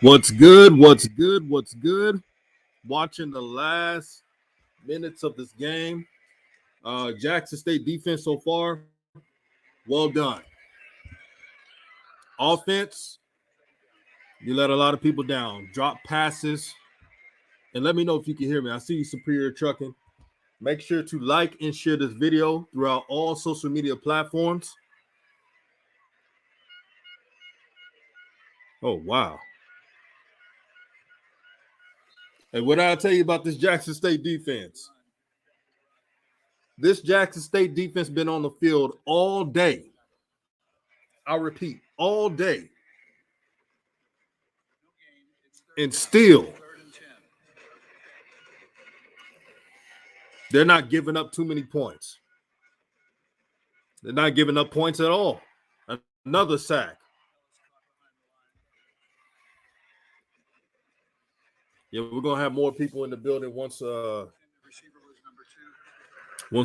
What's good? What's good? What's good? Watching the last minutes of this game. Jackson State defense so far, well done. Offense, you let a lot of people down. Drop passes. And let me know if you can hear me. I see you, Superior Trucking. Make sure to like and share this video throughout all social media platforms. Oh, wow. And what I'll tell you about this Jackson State defense. This Jackson State defense been on the field all day. I repeat, all day. And still, they're not giving up too many points. They're not giving up points at all. Another sack. Yeah, we're gonna have more people in the building once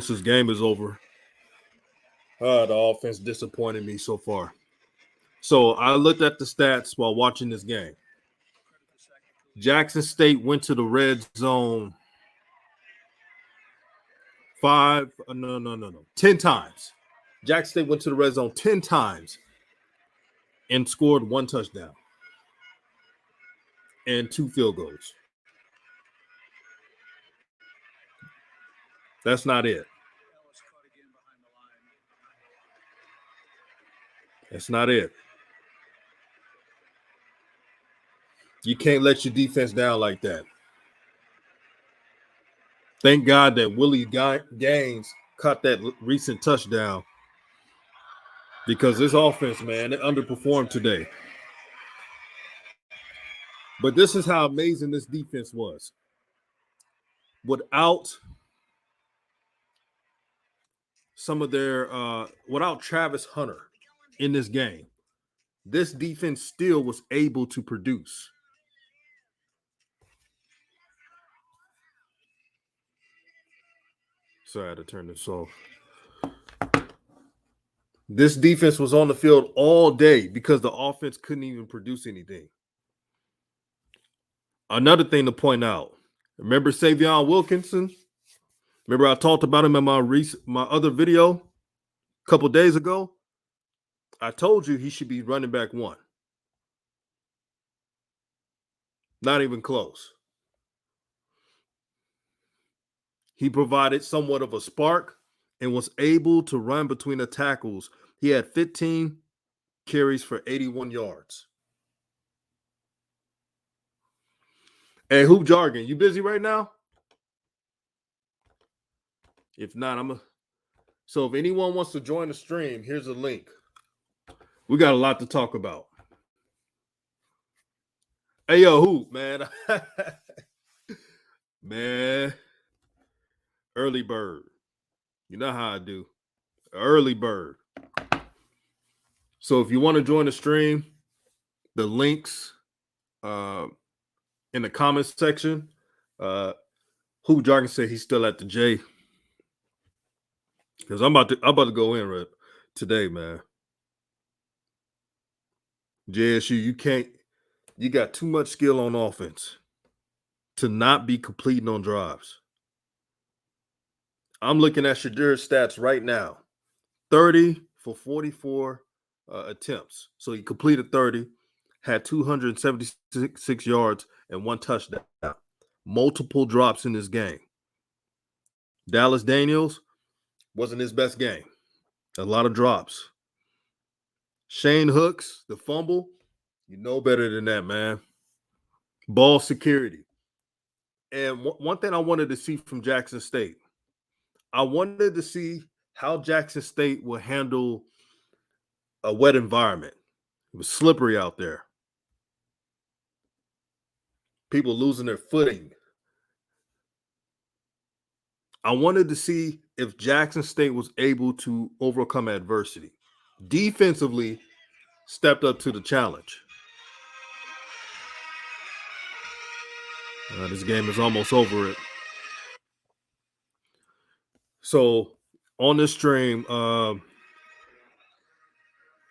this game is over. The offense disappointed me so far. So I looked at the stats while watching this game. Jackson State went to the red zone 10 times. Jackson State went to the red zone 10 times and scored one touchdown and 2 field goals. That's not it. That's not it. You can't let your defense down like that. Thank God that Willie Gaines caught that recent touchdown because this offense, man, it underperformed today. But this is how amazing this defense was. Without without Travis Hunter in this game, this defense still was able to produce. Sorry, I had to turn this off. This defense was on the field all day because the offense couldn't even produce anything. Another thing to point out, remember Savion Wilkinson? Remember I talked about him in my other video a couple days ago? I told you he should be running back 1. Not even close. He provided somewhat of a spark and was able to run between the tackles. He had 15 carries for 81 yards. Hey, Hoop Jargon, you busy right now? If not, so if anyone wants to join the stream, here's a link. We got a lot to talk about. Hey, yo, Hoop, man. Man, early bird. You know how I do. Early bird. So if you want to join the stream, the links in the comments section. Hoop Jargon said he's still at the J. Because I'm about to go in right today, man. JSU, you got too much skill on offense to not be completing on drives. I'm looking at Shadur's stats right now. 30 for 44 attempts. So he completed 30, had 276 yards and 1 touchdown. Multiple drops in this game. Dallas Daniels wasn't his best game. A lot of drops. Shane Hooks, the fumble, you know better than that, man. Ball security. And one thing I wanted to see from Jackson State, I wanted to see how Jackson State will handle a wet environment. It was slippery out there. People losing their footing. I wanted to see if Jackson State was able to overcome adversity. Defensively, stepped up to the challenge. This game is almost over it. So on this stream, let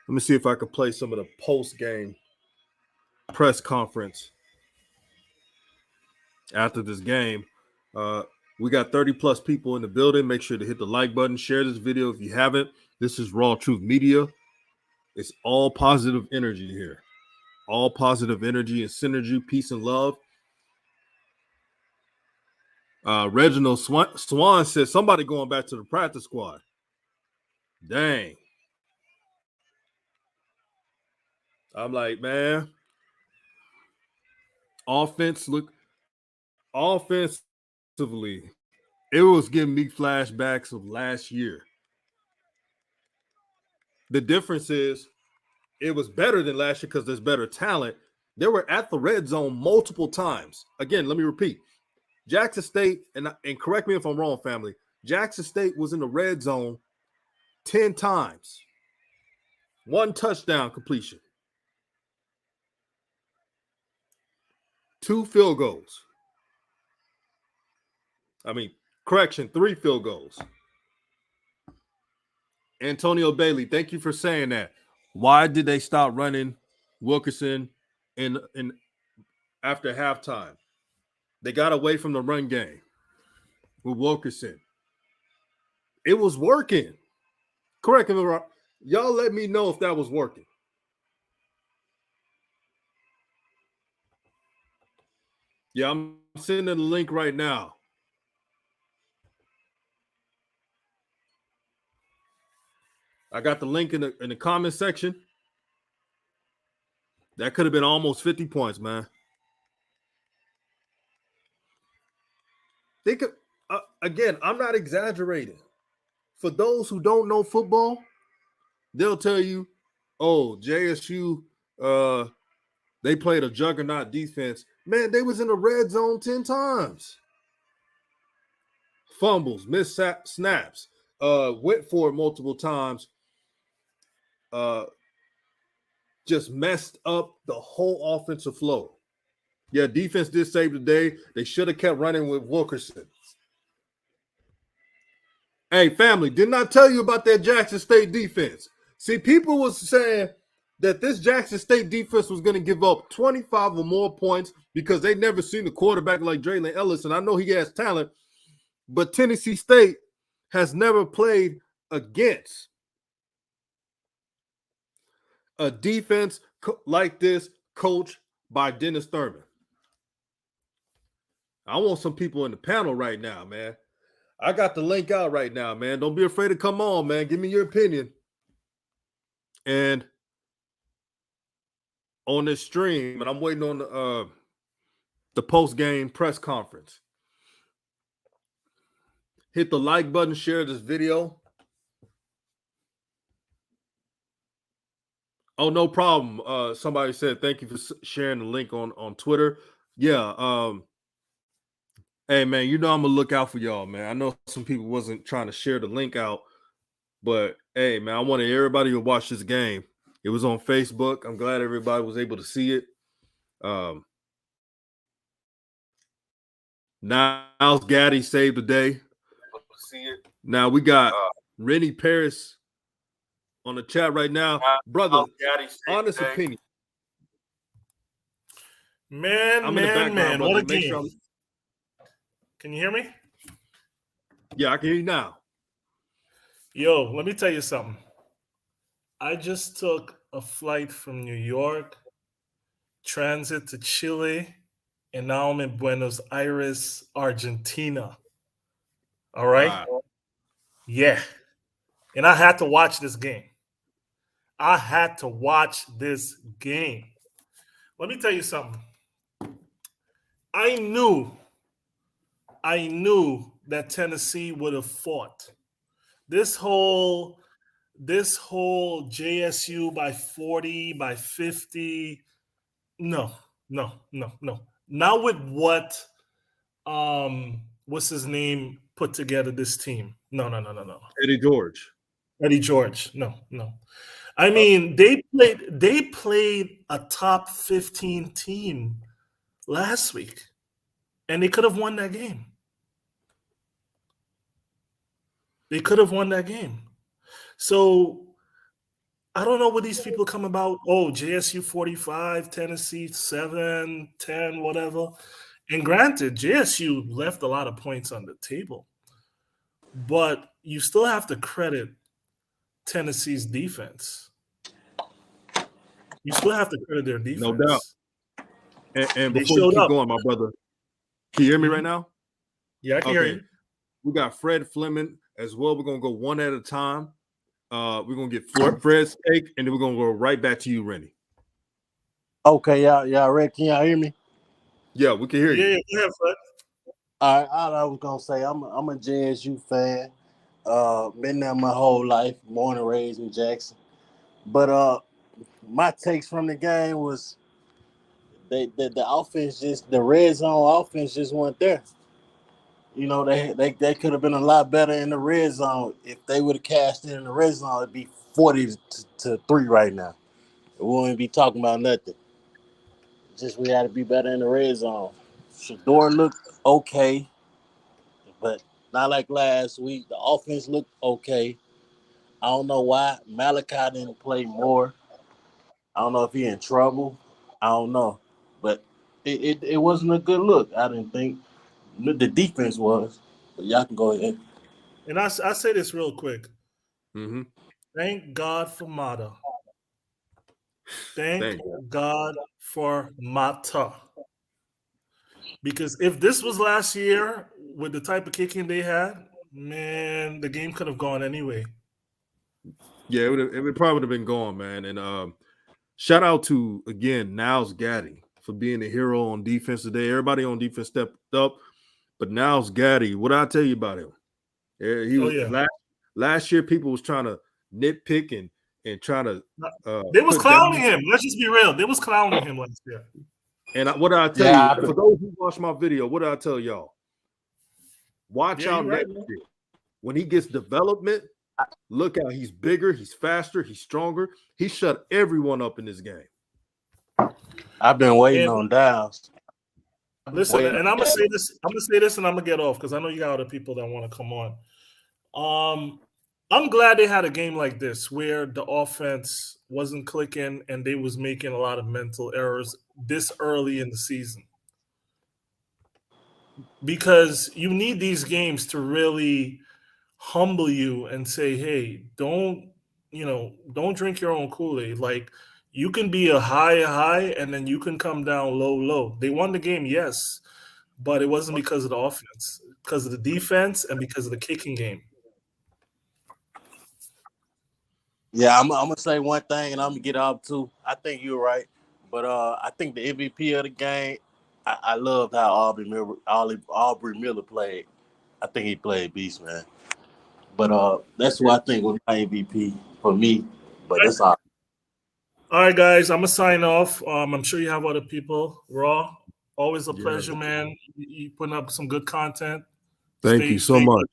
me see if I can play some of the post game press conference after this game. We got 30 plus people in the building. Make sure to hit the like button, share this video if you haven't. This is RawTruth Media. It's all positive energy here. All positive energy and synergy, peace and love. Reginald Swan said somebody going back to the practice squad. Dang. I'm like, man, offensively, it was giving me flashbacks of last year. The difference is it was better than last year because there's better talent. They were at the red zone multiple times. Again, let me repeat. Jackson State, and correct me if I'm wrong, family, Jackson State was in the red zone 10 times. 1 touchdown completion. 2 field goals. 3 field goals. Antonio Bailey, thank you for saying that. Why did they stop running Wilkerson in after halftime? They got away from the run game with Wilkerson. It was working. Correct me if I'm wrong. Y'all let me know if that was working. Yeah, I'm sending the link right now. I got the link in the comment section. That could have been almost 50 points, man. They could again, I'm not exaggerating. For those who don't know football, they'll tell you, oh, JSU, they played a juggernaut defense. Man, they was in the red zone 10 times. Fumbles, missed snaps, went for it multiple times. Just messed up the whole offensive flow. Yeah, defense did save the day. They should have kept running with Wilkerson. Hey, family, didn't I tell you about that Jackson State defense? See, people was saying that this Jackson State defense was going to give up 25 or more points because they never seen a quarterback like Draylon Ellis, and I know he has talent, but Tennessee State has never played against a defense like this coached by Dennis Thurman. I want some people in the panel right now, man. I got the link out right now, man. Don't be afraid to come on, man. Give me your opinion. And on this stream, and I'm waiting on the post-game press conference. Hit the like button, share this video. Oh, no problem. Somebody said thank you for sharing the link on Twitter. Yeah. Hey, man, you know I'm going to look out for y'all, man. I know some people wasn't trying to share the link out, but, hey, man, I wanted everybody to watch this game. It was on Facebook. I'm glad everybody was able to see it. Niles Gaddy saved the day. Now we got Rennie Paris on the chat right now. Brother, honest opinion. Man, what a game. Can you hear me? Yeah, I can hear you now. Yo, let me tell you something. I just took a flight from New York, transit to Chile, and now I'm in Buenos Aires, Argentina. All right? Wow. Yeah. And I had to watch this game. Let me tell you something. I knew that Tennessee would have fought. This whole JSU by 40, by 50. No. Not with what what's his name put together this team. No. Eddie George. No. I mean, they played a top 15 team last week, and they could have won that game. So I don't know what these people come about. Oh, JSU 45, Tennessee 7, 10, whatever. And granted, JSU left a lot of points on the table, but you still have to credit Tennessee's defense. You still have to credit their No doubt. defense. And They before you showed keep up. going, my brother, can you hear me right Mhm. now? Yeah, I can hear Okay. you. We got Fred Fleming as well. We're gonna go one at a time. We're gonna get Fred's take, and then we're gonna go right back to you, Rennie. Okay, y'all ready? Can y'all hear me? Yeah, we can hear Yeah, you. yeah, go ahead, Fred. All I was gonna say, I'm a JSU fan. Been there my whole life, born and raised in Jackson. But my takes from the game was the offense, just the red zone offense just wasn't there. You know, they could have been a lot better in the red zone. If they would have cashed in the red zone, it'd be 40-3 right now. We wouldn't be talking about nothing. Just we had to be better in the red zone. Shador looked okay, but not like last week. The offense looked okay. I don't know why Malachi didn't play more. I don't know if he in trouble. I don't know, but it wasn't a good look. I didn't think the defense was. But y'all can go ahead. And I say this real quick. Mm-hmm. Thank God for Mata. Thank Thank you. God for Mata. Because if this was last year with the type of kicking they had, man, the game could have gone anyway. Yeah, it would probably have been gone, man. And shout out to again Niles Gaddy for being a hero on defense today. Everybody on defense stepped up, but Niles Gaddy, what did I tell you about him? Yeah, he Oh was yeah. last year. People was trying to nitpick and try to They was put clowning down. him. Let's just be real. They was clowning him last year. And what did I tell you? Yeah, For those who watch my video, what did I tell y'all? Watch Yeah, out you're right, next man. year when he gets development. Look out, he's bigger, he's faster, he's stronger. He shut everyone up in this game. I've been waiting And on Downs. listen, and I'm gonna say this. I'm gonna say this, and I'm gonna get off because I know you got other people that want to come on. I'm glad they had a game like this where the offense wasn't clicking and they was making a lot of mental errors this early in the season. Because you need these games to really humble you and say, hey, don't drink your own Kool-Aid. Like you can be a high and then you can come down low. They won the game, yes, but it wasn't because of the offense, because of the defense and because of the kicking game. Yeah, I'm gonna say one thing, and I'm gonna get off too. I think you're right, but I think the MVP of the game, I loved how Aubrey Miller played. I think he played beast, man. But that's who I think was my MVP for me. But that's all. All right, guys, I'm gonna sign off. I'm sure you have other people. Raw, always a Yeah. pleasure, man. You putting up some good content. Thank you so Stay. much.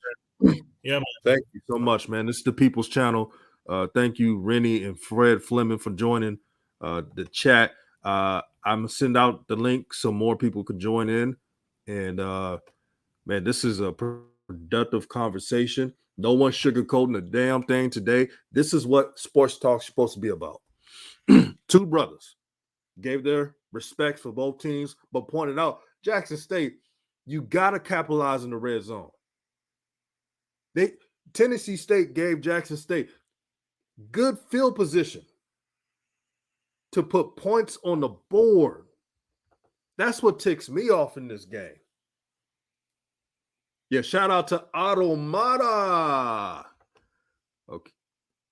Yeah, man. Thank you so much, man. This is the People's Channel. Thank you, Rennie and Fred Fleming, for joining the chat. I'm gonna send out the link so more people could join in. And man, this is a productive conversation. No one sugarcoating a damn thing today. This is what sports talk's supposed to be about. Two brothers gave their respect for both teams, but pointed out Jackson State, you gotta capitalize in the red zone. Tennessee State gave Jackson State good field position to put points on the board. That's what ticks me off in this game. Yeah, shout out to Automata. Okay.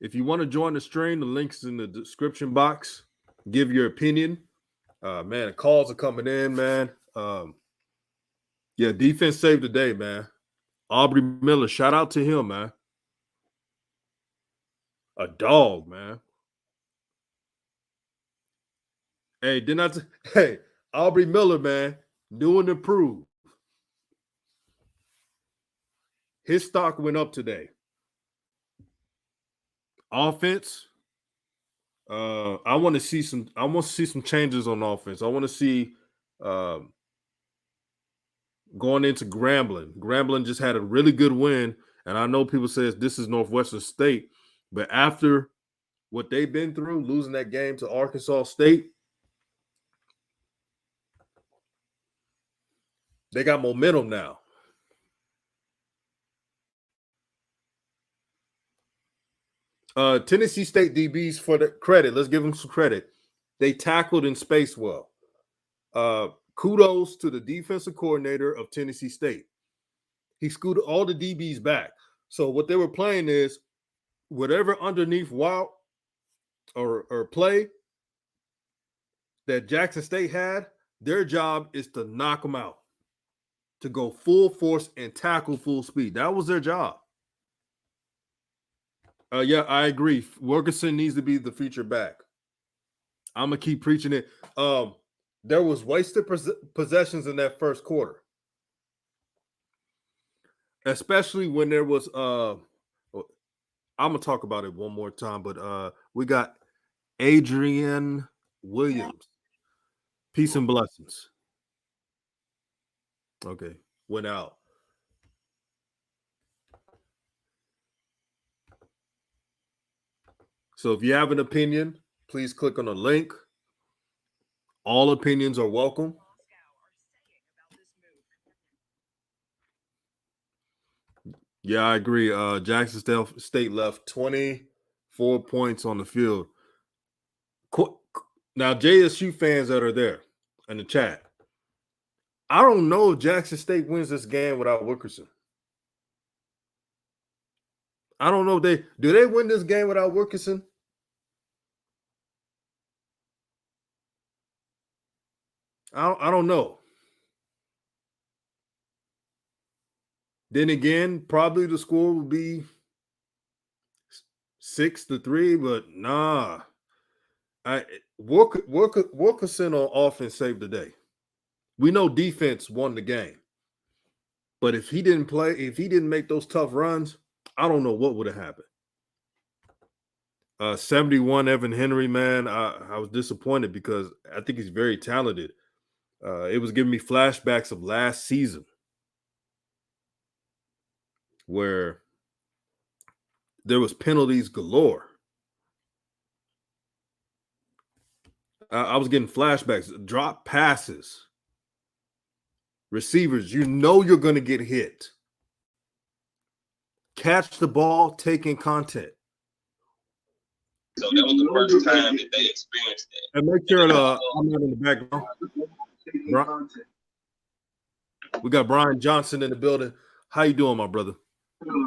If you want to join the stream, the link's in the description box. Give your opinion. Man, the calls are coming in, man. Yeah, defense saved the day, man. Aubrey Miller, shout out to him, man. A dog, man. Hey, hey, Aubrey Miller, man, new and improved. His stock went up today. Offense, I want to see some changes on offense. I want to see going into Grambling. Grambling just had a really good win, and I know people say this is Northwestern State, but after what they've been through, losing that game to Arkansas State, they got momentum now. Tennessee State DBs, for the credit, let's give them some credit. They tackled in space well. Kudos to the defensive coordinator of Tennessee State. He scooted all the DBs back. So what they were playing is whatever underneath route or play that Jackson State had, their job is to knock them out, to go full force and tackle full speed. That was their job. Yeah, I agree. Wilkerson needs to be the feature back. I'm going to keep preaching it. There was wasted possessions in that first quarter, especially when there was I'm going to talk about it one more time, but we got Adrian Williams. Peace and blessings. Okay, went out. So if you have an opinion, please click on the link. All opinions are welcome. Yeah, I agree. Jackson State left 24 points on the field. Now, JSU fans that are there in the chat, I don't know if Jackson State wins this game without Wilkerson. I don't know if do they win this game without Wilkerson? I don't know. Then again, probably the score will be 6-3, but nah. Wilkerson on offense saved the day. We know defense won the game. But if he didn't make those tough runs, I don't know what would have happened. 71 Evan Henry, man, I was disappointed because I think he's very talented. It was giving me flashbacks of last season where there was penalties galore. I was getting flashbacks, drop passes, receivers. You know you're going to get hit. Catch the ball, taking content. So that was the first time that they experienced that. And make sure I'm not in the background. We got Brian Johnson in the building. How you doing, my brother?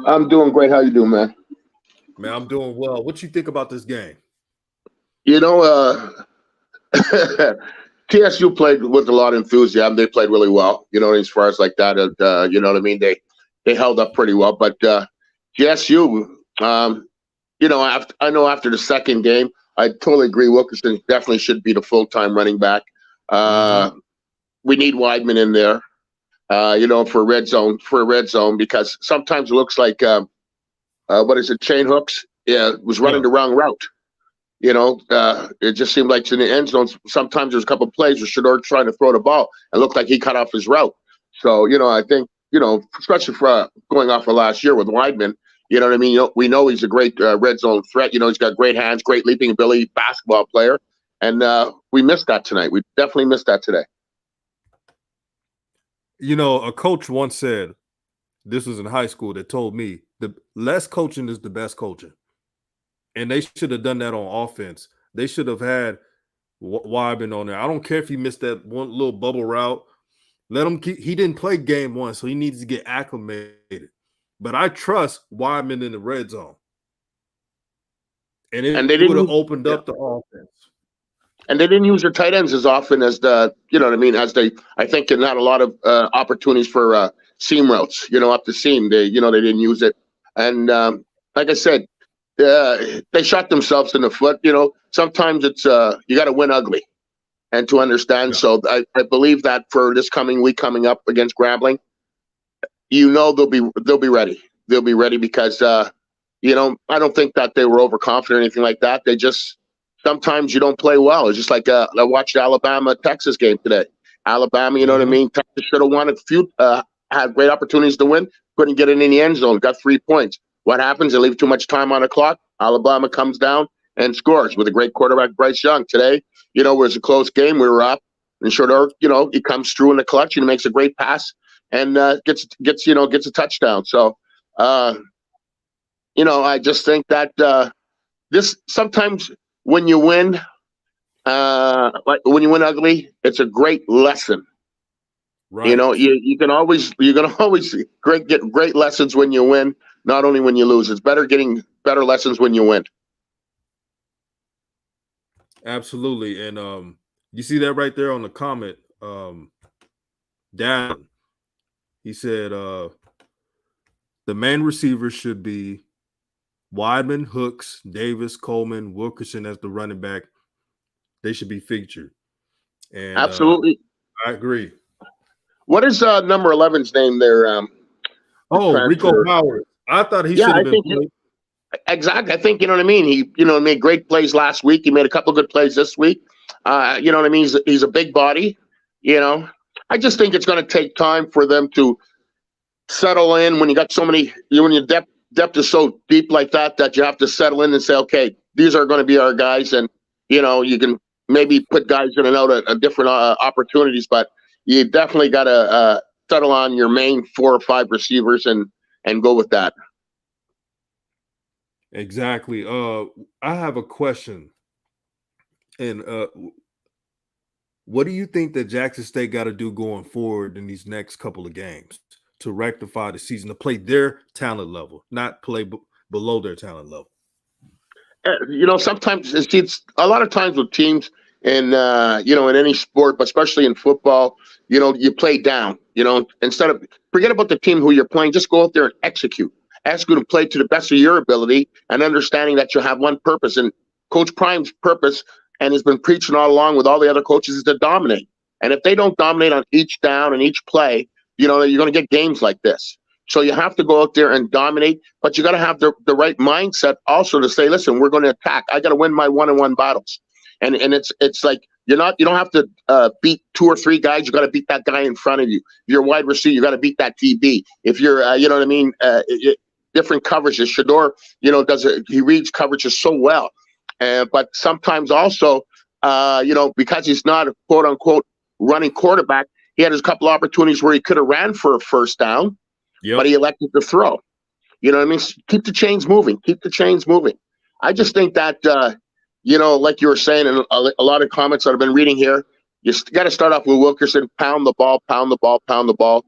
I'm doing great. How you doing, man? Man, I'm doing well. What you think about this game? You know, TSU played with a lot of enthusiasm. They played really well. You know, as far as like that, you know what I mean. They held up pretty well. But TSU, you know, I know after the second game, I totally agree. Wilkerson definitely should be the full-time running back. We need Weidman in there, you know, for red zone, because sometimes it looks like what is it, chain hooks? Yeah, was running the wrong route. You know, it just seemed like in the end zone, sometimes there's a couple of plays where Shador trying to throw the ball and looked like he cut off his route. So, you know, I think, you know, especially for going off of last year with Weidman, you know what I mean? You know, we know he's a great red zone threat. You know, he's got great hands, great leaping ability, basketball player. And we missed that tonight. We definitely missed that today. You know, a coach once said, this was in high school, that told me the less coaching is the best coaching. And they should have done that on offense. They should have had Weidman on there. I don't care if he missed that one little bubble route. Let him keep. He didn't play game one, so he needs to get acclimated. But I trust Weidman in the red zone. And it would have opened up the offense. And they didn't use their tight ends as often as you know what I mean, as they, I think, and not a lot of opportunities for seam routes, you know, up the seam. They didn't use it. And like I said, they shot themselves in the foot. You know, sometimes it's you got to win ugly, and to understand. Yeah. So I believe that for this coming week coming up against Grambling, you know, they'll be ready. They'll be ready because you know, I don't think that they were overconfident or anything like that. They just sometimes you don't play well. It's just like I watched the Alabama-Texas game today. Alabama, you know what I mean? Texas should have won a few, had great opportunities to win, couldn't get it in the end zone, got 3 points. What happens? They leave too much time on the clock. Alabama comes down and scores with a great quarterback, Bryce Young. Today, it was a close game. We were up, and Shador, he comes through in the clutch and he makes a great pass and gets a touchdown. So, I just think that this sometimes when you win, like when you win ugly, it's a great lesson. Right. You're gonna always get great lessons when you win, not only when you lose. It's better getting better lessons when you win. Absolutely. And you see that right there on the comment. Dan, he said the main receivers should be Weidman, Hooks, Davis, Coleman, Wilkerson as the running back. They should be featured. And Absolutely. I agree. What is number 11's name there? Rico Powers. I thought he should have been played. Exactly. I think, you know what I mean? He, made great plays last week. He made a couple of good plays this week. You know what I mean? He's a big body, I just think it's going to take time for them to settle in when you got so many, when your depth is so deep like that you have to settle in and say, okay, these are going to be our guys. And, you can maybe put guys in and out at different opportunities, but you definitely got to settle on your main 4 or 5 receivers and go with that. Exactly. I have a question. And what do you think that Jackson State got to do going forward in these next couple of games to rectify the season, to play their talent level, not play below their talent level? Sometimes it's a lot of times with teams in in any sport, but especially in football, you play down. Instead of forget about the team who you're playing, just go out there and execute. Ask you to play to the best of your ability and understanding that you have one purpose. And Coach Prime's purpose, and has been preaching all along with all the other coaches, is to dominate. And if they don't dominate on each down and each play, you're going to get games like this. So you have to go out there and dominate, but you got to have the right mindset also to say, listen, we're going to attack. I got to win my one-on-one battles. And it's like you don't have to beat 2 or 3 guys. You got to beat that guy in front of you. If you're a wide receiver, you got to beat that DB. If you're, different coverages. Shador, he reads coverages so well. But sometimes also, because he's not a quote unquote running quarterback, he had a couple opportunities where he could have ran for a first down, but he elected to throw. You know what I mean? Keep the chains moving. Keep the chains moving. I just think that, like you were saying, and a lot of comments that I've been reading here, you got to start off with Wilkerson, pound the ball, pound the ball, pound the ball.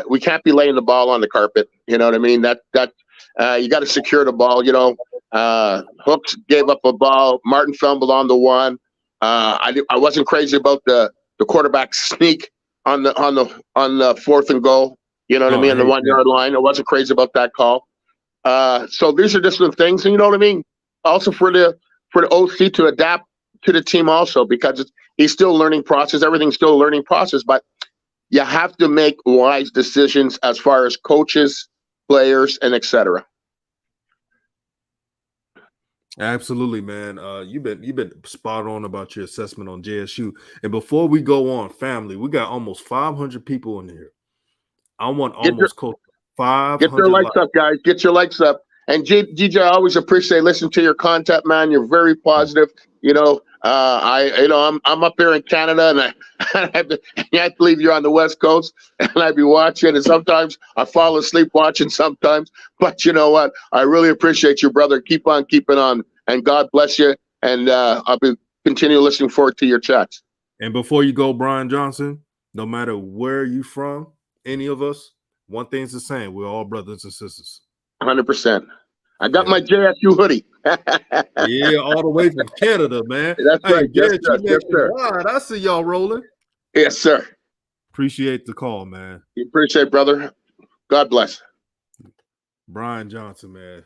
We can't be laying the ball on the carpet. You know what I mean? That you got to secure the ball. Hooks gave up a ball. Martin fumbled on the one. I wasn't crazy about the quarterback sneak on the 4th and goal. You know what I mean? On the 1-yard line. I wasn't crazy about that call. So these are just the things, and you know what I mean? Also for the OC to adapt to the team also, because he's still a learning process. Everything's still a learning process, but you have to make wise decisions as far as coaches, players, and etc. Absolutely, man. You've been spot on about your assessment on JSU. And before we go on, family, we got almost 500 people in here. I want almost close to 500. Get your likes up, guys. Get your likes up. And DJ, I always appreciate listening to your content, man. You're very positive. I'm up here in Canada, and I can't believe you're on the West Coast, and I'd be watching, and sometimes I fall asleep watching sometimes. But you know what? I really appreciate you, brother. Keep on keeping on, and God bless you. And I'll be continue listening forward to your chats. And before you go, Brian Johnson, no matter where you from, any of us, one thing's the same: we're all brothers and sisters. 100%. I got my JSU hoodie. Yeah, all the way from Canada, man. That's right. Yes, sir. I see y'all rolling. Yes, sir. Appreciate the call, man. Appreciate, brother. God bless. Brian Johnson, man.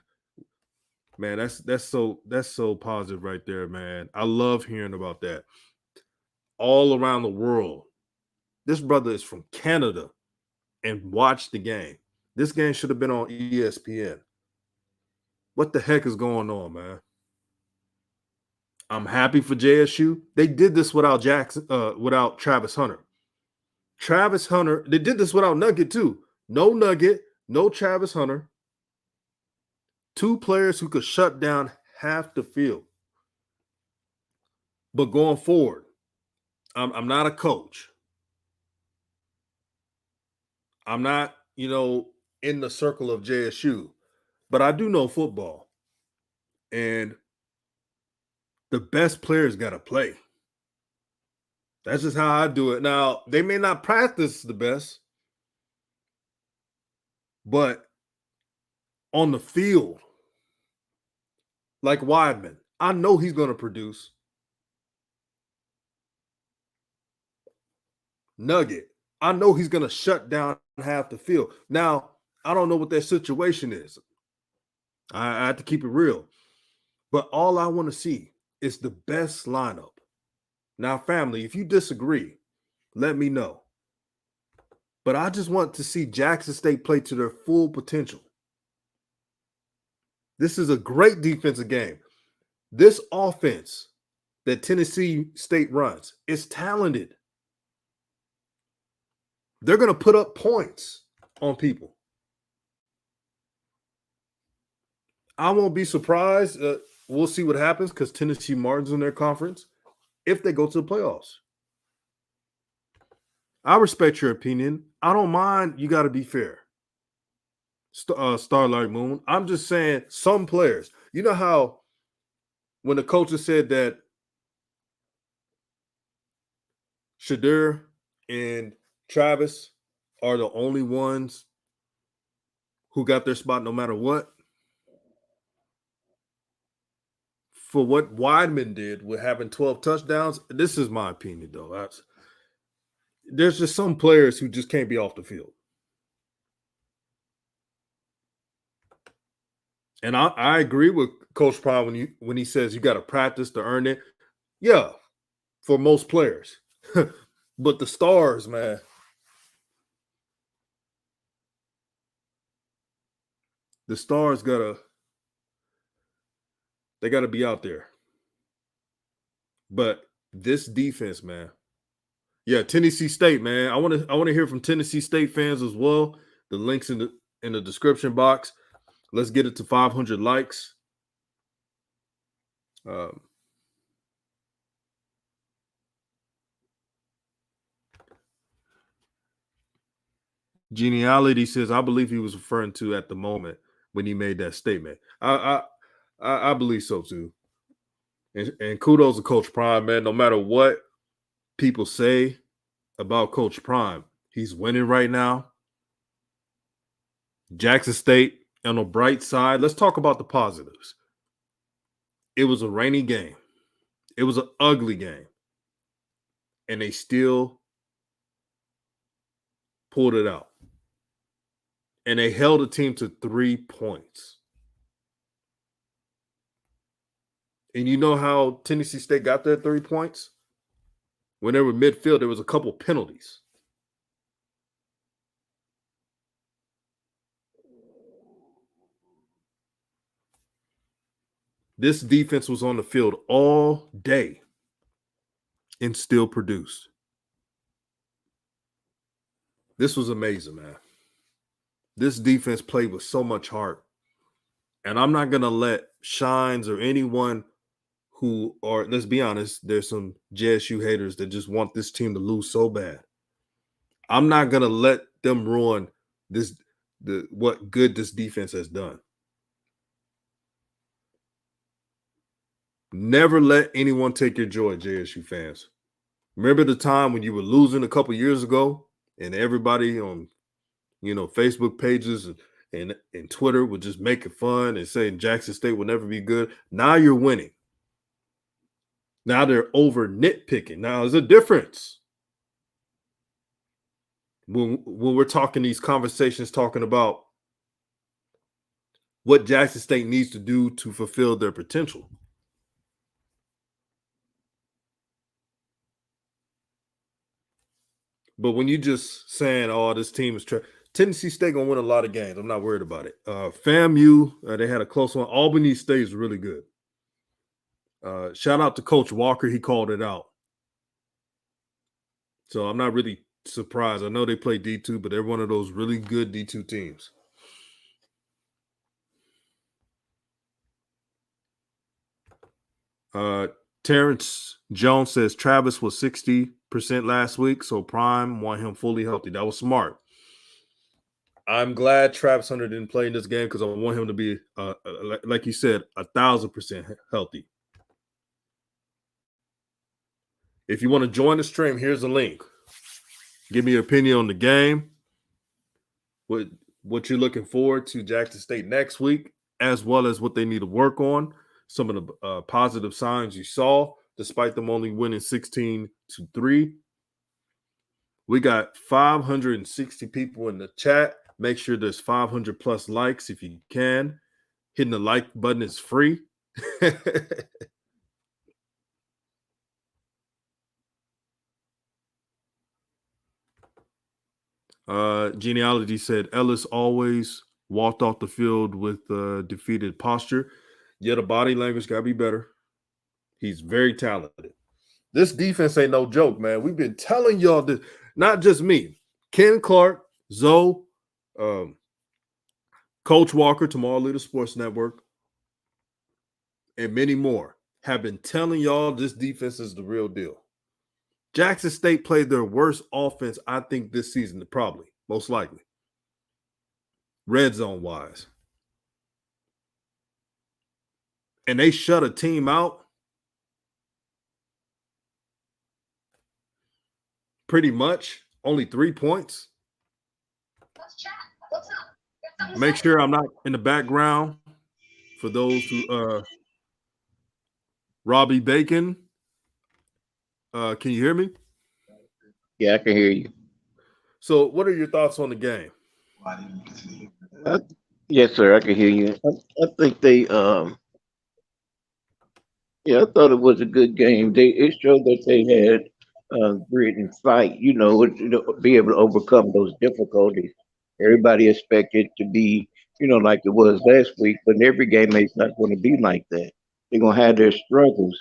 Man, that's so positive right there, man. I love hearing about that. All around the world. This brother is from Canada and watched the game. This game should have been on ESPN. What the heck is going on, man? I'm happy for JSU. They did this without without Travis Hunter. Travis Hunter, they did this without Nugget too. No Nugget, no Travis Hunter. 2 players who could shut down half the field But going forward, I'm not a coach. I'm not, in the circle of JSU, but I do know football. And the best players got to play. That's just how I do it. Now, they may not practice the best, but on the field, like Weidman, I know he's going to produce. Nugget, I know he's going to shut down half the field. Now, I don't know what their situation is. I have to keep it real. But all I want to see is the best lineup. Now, family, if you disagree, let me know. But I just want to see Jackson State play to their full potential. This is a great defensive game. This offense that Tennessee State runs is talented. They're going to put up points on people. I won't be surprised. We'll see what happens because Tennessee Martin's in their conference if they go to the playoffs. I respect your opinion. I don't mind. You got to be fair. Starlight Moon. I'm just saying some players. You know how when the coaches said that Shadur and Travis are the only ones who got their spot no matter what? For what Weidman did with having 12 touchdowns, this is my opinion, though. There's just some players who just can't be off the field. And I agree with Coach Prime when he says you got to practice to earn it. Yeah, for most players. But the stars, man. The stars they gotta be out there. But this defense, man. Yeah, Tennessee State, man. I want to hear from Tennessee State fans as well. The links in the description box. Let's get it to 500 likes. Genealogy says, I believe he was referring to at the moment when he made that statement. I believe so too. And kudos to Coach Prime, man. No matter what people say about Coach Prime, he's winning right now. Jackson State on the bright side. Let's talk about the positives. It was a rainy game. It was an ugly game. And they still pulled it out. And they held the team to 3 points. And you know how Tennessee State got their 3 points? When they were midfield, there was a couple penalties. This defense was on the field all day and still produced. This was amazing, man. This defense played with so much heart. And I'm not going to let Shines or anyone who are, let's be honest, there's some JSU haters that just want this team to lose so bad. I'm not going to let them ruin what good this defense has done. Never let anyone take your joy, JSU fans. Remember the time when you were losing a couple years ago and everybody on, Facebook pages and Twitter would just make it fun and saying Jackson State will never be good. Now you're winning. Now they're over nitpicking. Now there's a difference. When we're talking these conversations, talking about what Jackson State needs to do to fulfill their potential. But when you just saying, "Oh, this team is Tennessee State gonna win a lot of games," I'm not worried about it. FAMU, they had a close one. Albany State is really good. Shout out to Coach Walker, he called it out. So I'm not really surprised. I know they play D2, but they're one of those really good D2 teams. Terrence Jones says Travis was 60% last week, so Prime want him fully healthy. That was smart. I'm glad Travis Hunter didn't play in this game because I want him to be, like you said, 1,000% healthy. If you want to join the stream, here's the link. Give me your opinion on the game, what you're looking forward to Jackson State next week, as well as what they need to work on, some of the positive signs you saw, despite them only winning 16-3. We got 560 people in the chat. Make sure there's 500 plus likes if you can. Hitting the like button is free. Genealogy said Ellis always walked off the field with defeated posture. Yet the body language got to be better. He's very talented. This defense ain't no joke, man. We've been telling y'all this, not just me. Ken Clark, Zoe, Coach Walker, Tomorrow Leader Sports Network, and many more have been telling y'all this defense is the real deal. Jackson State played their worst offense, I think, this season, probably, most likely. Red zone wise. And they shut a team out pretty much. Only 3 points. Make sure I'm not in the background for those who Robbie Bacon. Can you hear me? Yeah, I can hear you. So what are your thoughts on the game? Yes, sir, I can hear you. I think they I thought it was a good game. It showed that they had grit and fight, be able to overcome those difficulties. Everybody expected to be, like it was last week, but every game it's not going to be like that. They're going to have their struggles,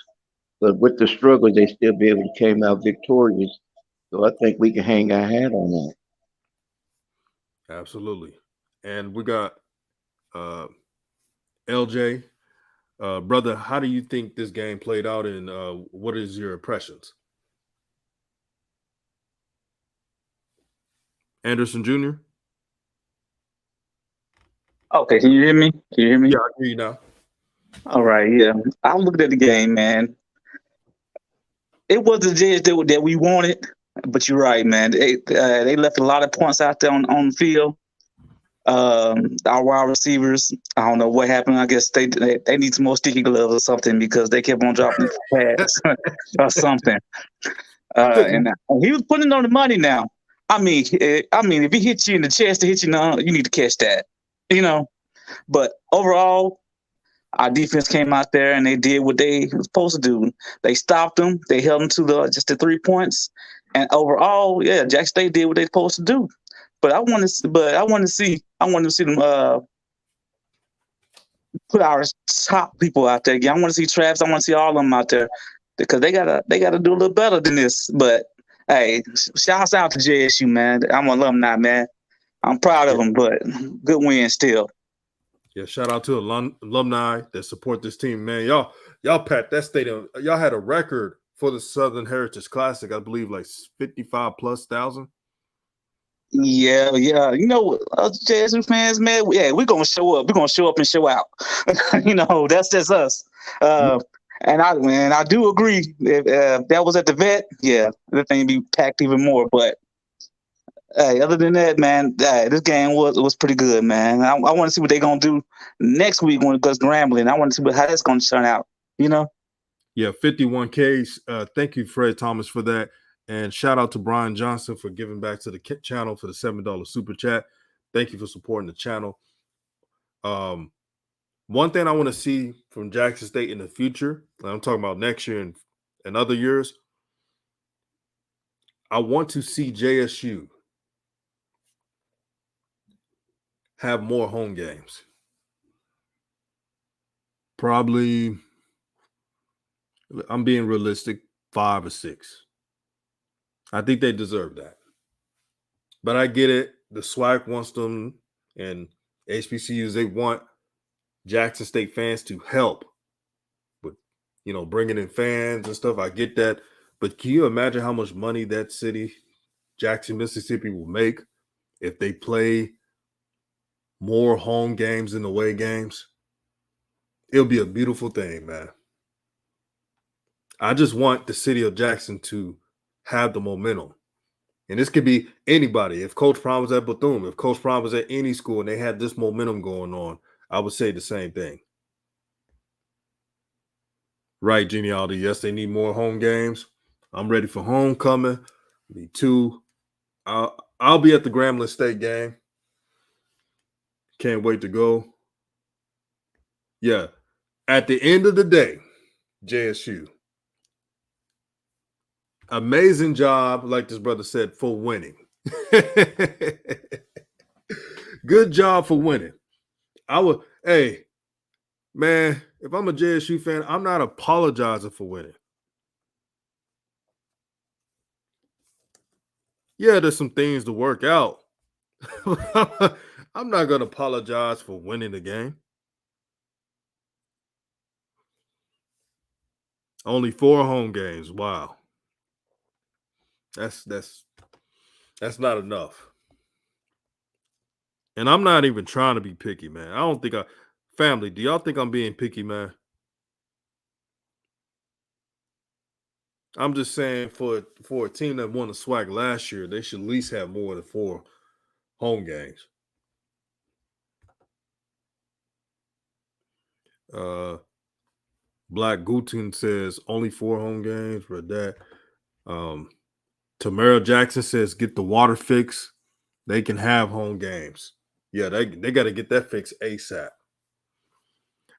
but with the struggles, they still be able to came out victorious. So I think we can hang our hat on that. Absolutely. And we got LJ. Brother, how do you think this game played out, and what is your impressions? Anderson Jr.? Okay, can you hear me? Can you hear me? Yeah, I hear you now. All right, yeah. I looked at the game, man. It was the Jets that we wanted, but you're right, man. They left a lot of points out there on the field. Our wide receivers, I don't know what happened. I guess they need some more sticky gloves or something because they kept on dropping pass or something. And he was putting on the money now. I mean, if he hits you in the chest, you need to catch that, But overall, our defense came out there and they did what they were supposed to do. They stopped them. They held them to just the 3 points. And overall, yeah, Jack State did what they supposed to do. But I want to see them put our top people out there again. I want to see Travis. I want to see all of them out there because they gotta do a little better than this. But hey, shouts out to JSU, man. I'm an alumni, man. I'm proud of them, but good win still. Yeah, shout out to alumni that support this team, man. Y'all pat that stadium. Y'all had a record for the Southern Heritage Classic, I believe, like 55,000+. Yeah. Us JSU fans, man. Yeah, we're gonna show up. We're gonna show up and show out. That's just us. And I do agree. If that was at the vet, yeah, the thing be packed even more. But hey, other than that, man, this game was pretty good, man. I want to see what they're gonna do next week when it goes Grambling. I want to see how that's gonna turn out. Yeah, 51K. Thank you, Fred Thomas, for that. And shout out to Brian Johnson for giving back to the channel for the $7 super chat. Thank you for supporting the channel. One thing I want to see from Jackson State in the future, and I'm talking about next year and other years, I want to see JSU have more home games. Probably, I'm being realistic, 5 or 6. I think they deserve that. But I get it. The SWAC wants them, and HBCUs, they want Jackson State fans to help. But bringing in fans and stuff. I get that. But can you imagine how much money that city, Jackson, Mississippi, will make if they play more home games than away games? It'll be a beautiful thing, man. I just want the city of Jackson to have the momentum. And this could be anybody. If Coach Prime was at Bethune, if Coach Prime was at any school and they had this momentum going on, I would say the same thing. Right, Genealogy. Yes, they need more home games. I'm ready for homecoming. Me too. I'll be at the Grambling State game. Can't wait to go. Yeah. At the end of the day, JSU. Amazing job, like this brother said, for winning. Good job for winning. Hey, man, if I'm a JSU fan, I'm not apologizing for winning. Yeah, there's some things to work out. I'm not going to apologize for winning the game. Only 4 home games. Wow. That's not enough. And I'm not even trying to be picky, man. I don't think family, do y'all think I'm being picky, man? I'm just saying for a team that won the SWAC last year, they should at least have more than 4 home games. Black Gutin says only 4 home games for that. Tamara Jackson says get the water fix. They can have home games. Yeah, they got to get that fixed ASAP.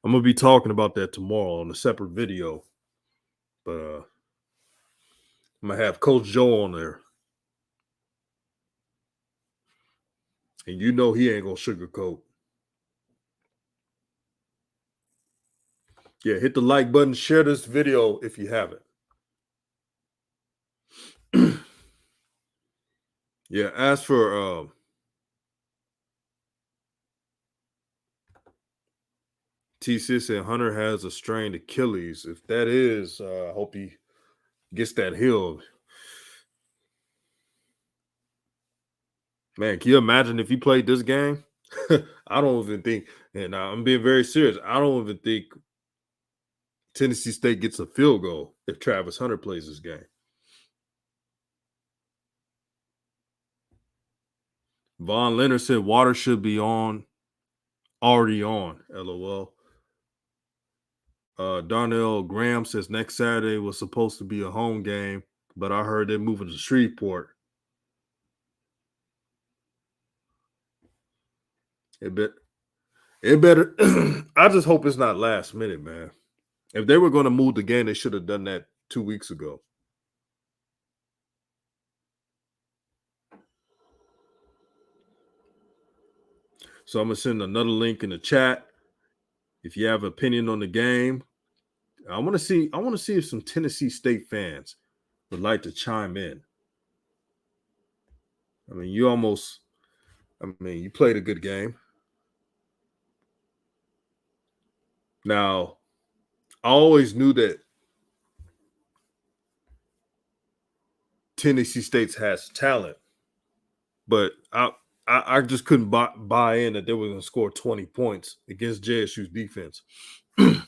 I'm gonna be talking about that tomorrow on a separate video, but I'm gonna have Coach Joe on there, and he ain't gonna sugarcoat. Yeah, hit the like button, share this video if you haven't. Yeah, as for T6 and Hunter has a strained Achilles. If that is, I hope he gets that healed. Man, can you imagine if he played this game? I don't even think, and I'm being very serious, I don't even think Tennessee State gets a field goal if Travis Hunter plays this game. Von Leonard said water should be already on, LOL. Darnell Graham says next Saturday was supposed to be a home game, but I heard they're moving to Shreveport. It better. I just hope it's not last minute, man. If they were going to move the game, they should have done that 2 weeks ago. So I'm gonna send another link in the chat. If you have an opinion on the game, I want to see if some Tennessee State fans would like to chime in. I mean, you played a good game. Now, I always knew that Tennessee State has talent, but I just couldn't buy in that they were going to score 20 points against JSU's defense. And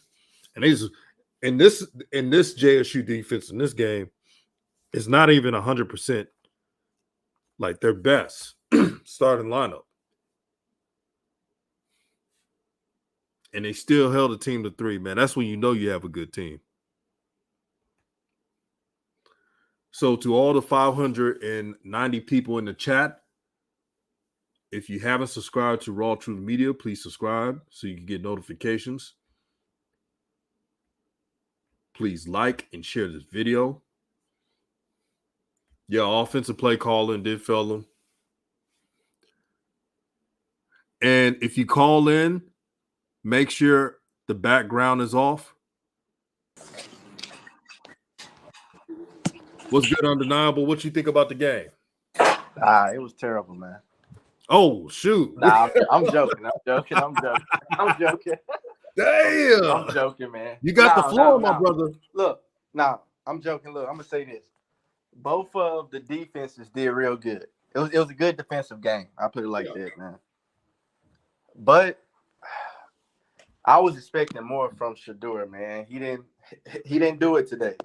in this JSU defense in this game is not even 100% like their best starting lineup. And they still held the team to 3, man. That's when you know you have a good team. So to all the 590 people in the chat, if you haven't subscribed to RawTruth Media, please subscribe so you can get notifications. Please like and share this video. Yeah, offensive play calling did fail them. And if you call in, make sure the background is off. What's good, Undeniable? What you think about the game? It was terrible, man. Oh, shoot. Nah, I'm joking. I'm joking. Damn. I'm joking, man. You got the floor, my brother. Look, I'm joking. Look, I'm gonna say this. Both of the defenses did real good. It was a good defensive game. I put it like that, man. But I was expecting more from Shedeur, man. He didn't do it today.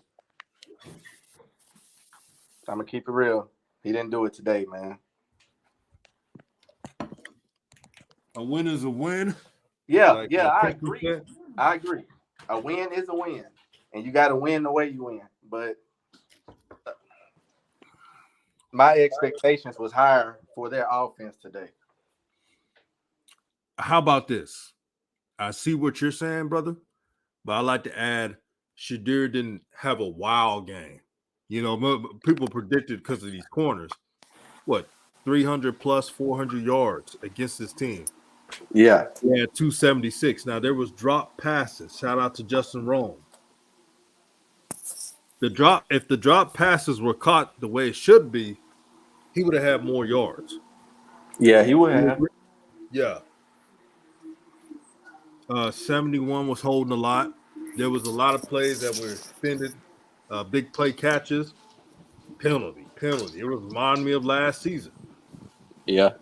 I'm gonna keep it real. He didn't do it today, man. A win is a win. Yeah, Like, I agree. I agree. A win is a win, and you got to win the way you win. But my expectations was higher for their offense today. How about this? I see what you're saying, brother, but I like to add Shedeur didn't have a wild game. You know, people predicted because of these corners, 300 plus 400 yards against this team. Yeah. He had 276. Now, there was drop passes. Shout out to Justin Rome. If the drop passes were caught the way it should be, he would have had more yards. Yeah, he would have. Yeah. 71 was holding a lot. There was a lot of plays that were extended, big play catches, penalty. It reminded me of last season. Yeah.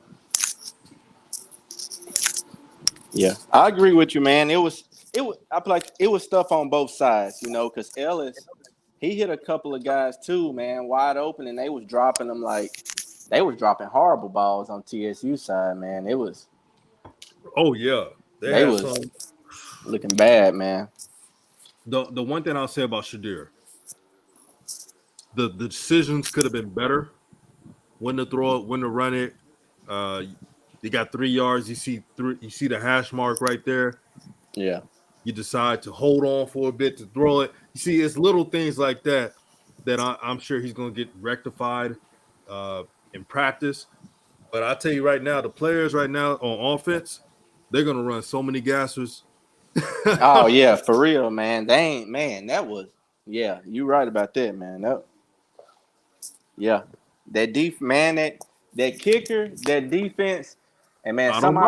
Yeah, I agree with you, man. I feel like it was stuff on both sides, you know, because Ellis, he hit a couple of guys too, man, wide open, and they was dropping them they was dropping horrible balls on TSU side, man. It was. Oh yeah, they was looking bad, man. The one thing I'll say about Shedeur, the decisions could have been better. When to throw it, when to run it. You got 3 yards. You see the hash mark right there. Yeah. You decide to hold on for a bit to throw it. You see, it's little things like that I'm sure he's going to get rectified in practice. But I tell you right now, the players right now on offense, they're going to run so many gassers. Oh yeah, for real, man. They ain't, man. That was, yeah. You right about that, man. Yeah, that that kicker, that defense, and man, some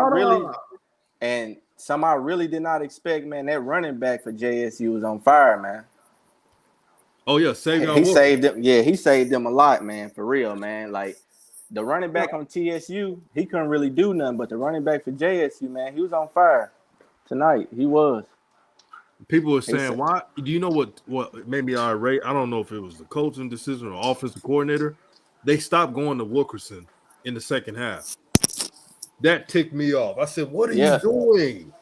I really did not expect, man. That running back for JSU was on fire, man. Oh yeah, he saved them. Yeah, he saved them a lot, man. For real, man. Like the running back on TSU, he couldn't really do nothing, but the running back for JSU, man, he was on fire tonight. He was. People were saying, why? Do you know what made me irate? I don't know if it was the coaching decision or offensive coordinator. They stopped going to Wilkerson in the second half. That ticked me off. I said, what are you doing?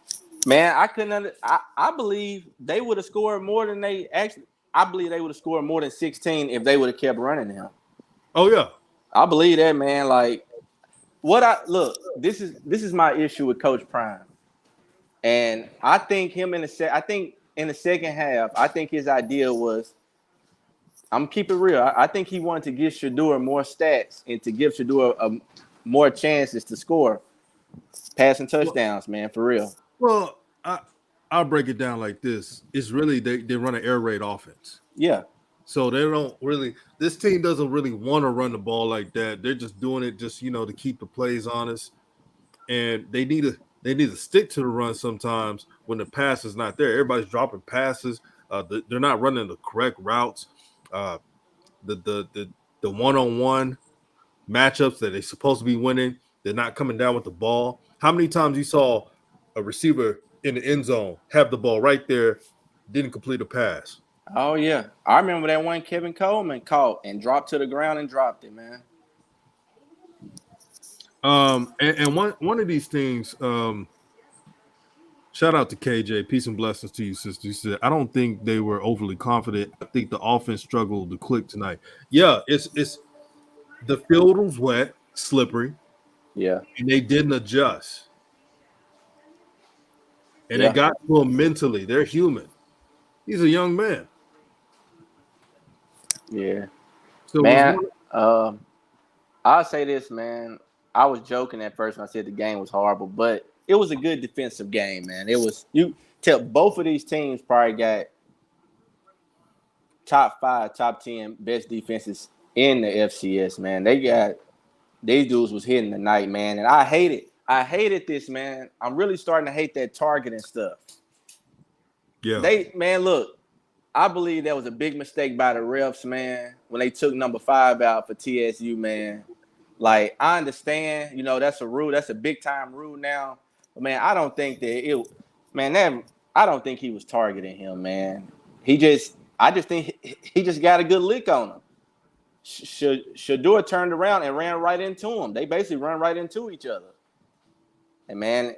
Man, I couldn't I believe they would have scored more than they actually. I believe they would have scored more than 16 if they would have kept running him. Oh, yeah. I believe that, man. Like, this is my issue with Coach Prime. And I think in the second half, I think his idea was, I'm gonna keep it real. I think he wanted to give Shedeur more stats and to give Shedeur more chances to score passing touchdowns, man, for real. Well, I'll break it down like this. It's really they run an air raid offense. Yeah. So they don't really – this team doesn't really want to run the ball like that. They're just doing it just, to keep the plays honest. And they need to stick to the run sometimes when the pass is not there. Everybody's dropping passes. They're not running the correct routes. The one-on-one matchups that they're supposed to be winning, they're not coming down with the ball. How many times you saw a receiver in the end zone have the ball right there, didn't complete a pass? Oh, yeah. I remember that one Kevin Coleman caught and dropped to the ground and dropped it, man. And one of these things, shout out to KJ. Peace and blessings to you, sister. He said, I don't think they were overly confident. I think the offense struggled to click tonight. Yeah, it's the field was wet, slippery. Yeah. And they didn't adjust. And it got to them mentally. They're human. He's a young man. Yeah. So man, I'll say this, man. I was joking at first when I said the game was horrible, but it was a good defensive game, man. It was, you tell both of these teams probably got top 5, top 10 best defenses in the FCS, man. These dudes was hitting tonight, man. And I hated this, man. I'm really starting to hate that targeting stuff. Yeah. Look, I believe that was a big mistake by the refs, man, when they took number 5 out for TSU, man. Like, I understand, that's a rule. That's a big-time rule now. But, man, I don't think that I don't think he was targeting him, man. I just think he just got a good lick on him. Shador turned around and ran right into him. They basically run right into each other. And, man,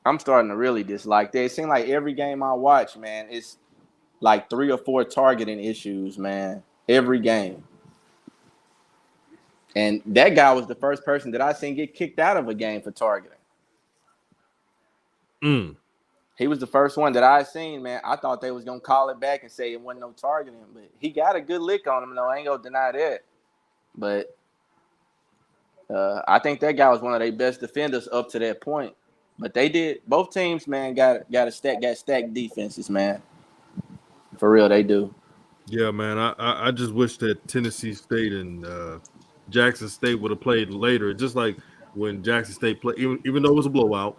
I'm starting to really dislike that. It seems like every game I watch, man, it's like 3 or 4 targeting issues, man. Every game. And that guy was the first person that I seen get kicked out of a game for targeting. He was the first one that I seen, man. I thought they was going to call it back and say it wasn't no targeting. But he got a good lick on him, though. I ain't going to deny that. But I think that guy was one of their best defenders up to that point. But both teams, man, got stacked defenses, man. For real, they do. Yeah, man. I just wish that Tennessee State and Jackson State would have played later. Just like when Jackson State played, even though it was a blowout,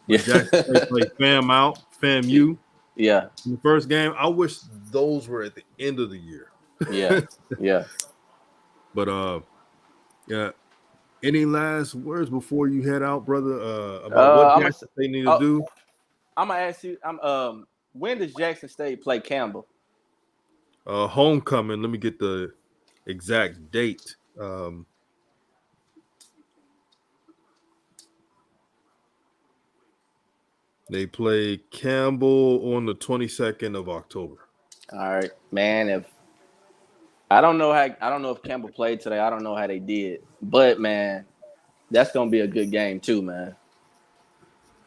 when Jackson State played FAMU. Yeah. In the first game, I wish those were at the end of the year. Yeah. But yeah. Any last words before you head out, brother? About what Jackson State need to do? I'm gonna ask you. When does Jackson State play Campbell? Homecoming. Let me get the exact date. They play Campbell on the 22nd of October. All right, man. I don't know if Campbell played today. I don't know how they did, but man, that's gonna be a good game too, man.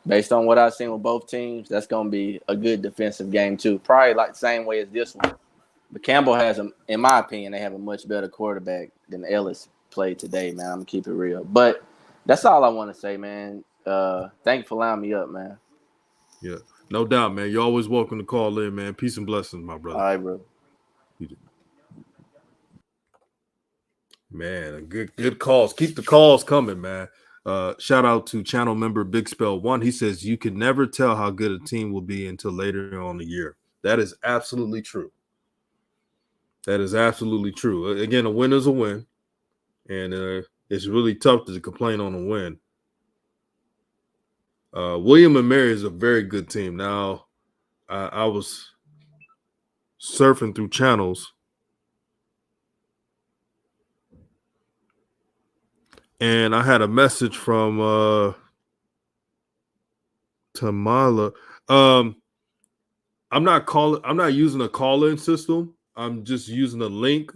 Based on what I've seen with both teams, that's gonna be a good defensive game too. Probably like the same way as this one. But Campbell in my opinion, they have a much better quarterback than Ellis played today, man. I'm gonna keep it real. But that's all I want to say, man. Thank you for allowing me up, man. Yeah, no doubt, man. You're always welcome to call in, man. Peace and blessings, my brother. All right, bro. Man, good calls. Keep the calls coming, man. Shout out to channel member Big Spell 1. He says you can never tell how good a team will be until later on the year. That is absolutely true. That is absolutely true. Again, a win is a win, and it's really tough to complain on a win. William and Mary is a very good team. Now, I was surfing through channels, and I had a message from Tamala. I'm not using a call-in system. I'm just using a link,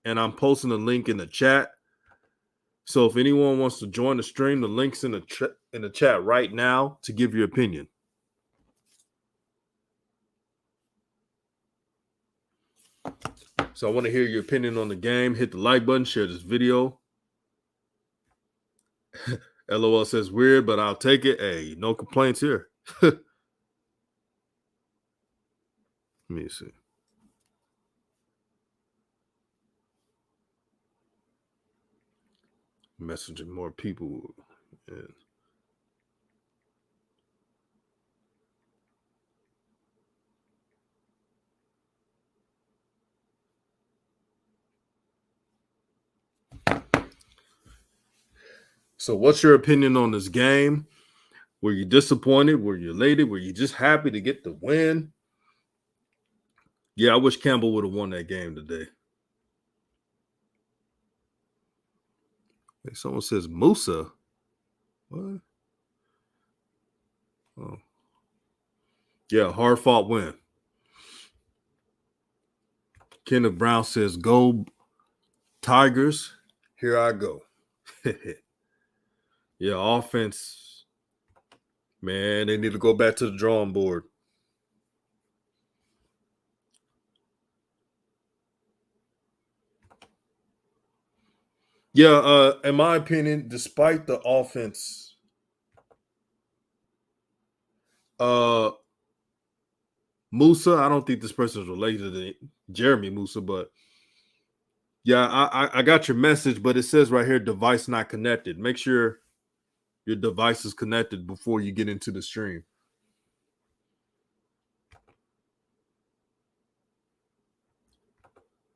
and I'm posting a link in the chat. So if anyone wants to join the stream, the link's in the chat right now to give your opinion. So I want to hear your opinion on the game. Hit the like button, share this video. LOL says weird, but I'll take it. Hey, no complaints here. Let me see. Messaging more people. Yeah. So what's your opinion on this game? Were you disappointed? Were you elated? Were you just happy to get the win? Yeah, I wish Campbell would have won that game today. Hey, someone says Musa. What? Oh. Yeah, hard fought win. Kenneth Brown says, go Tigers. Here I go. Yeah, offense. Man, they need to go back to the drawing board. Yeah, in my opinion, despite the offense, Musa, I don't think this person is related to Jeremy Musa, but yeah, I got your message, but it says right here, device not connected. Make sure your device is connected before you get into the stream.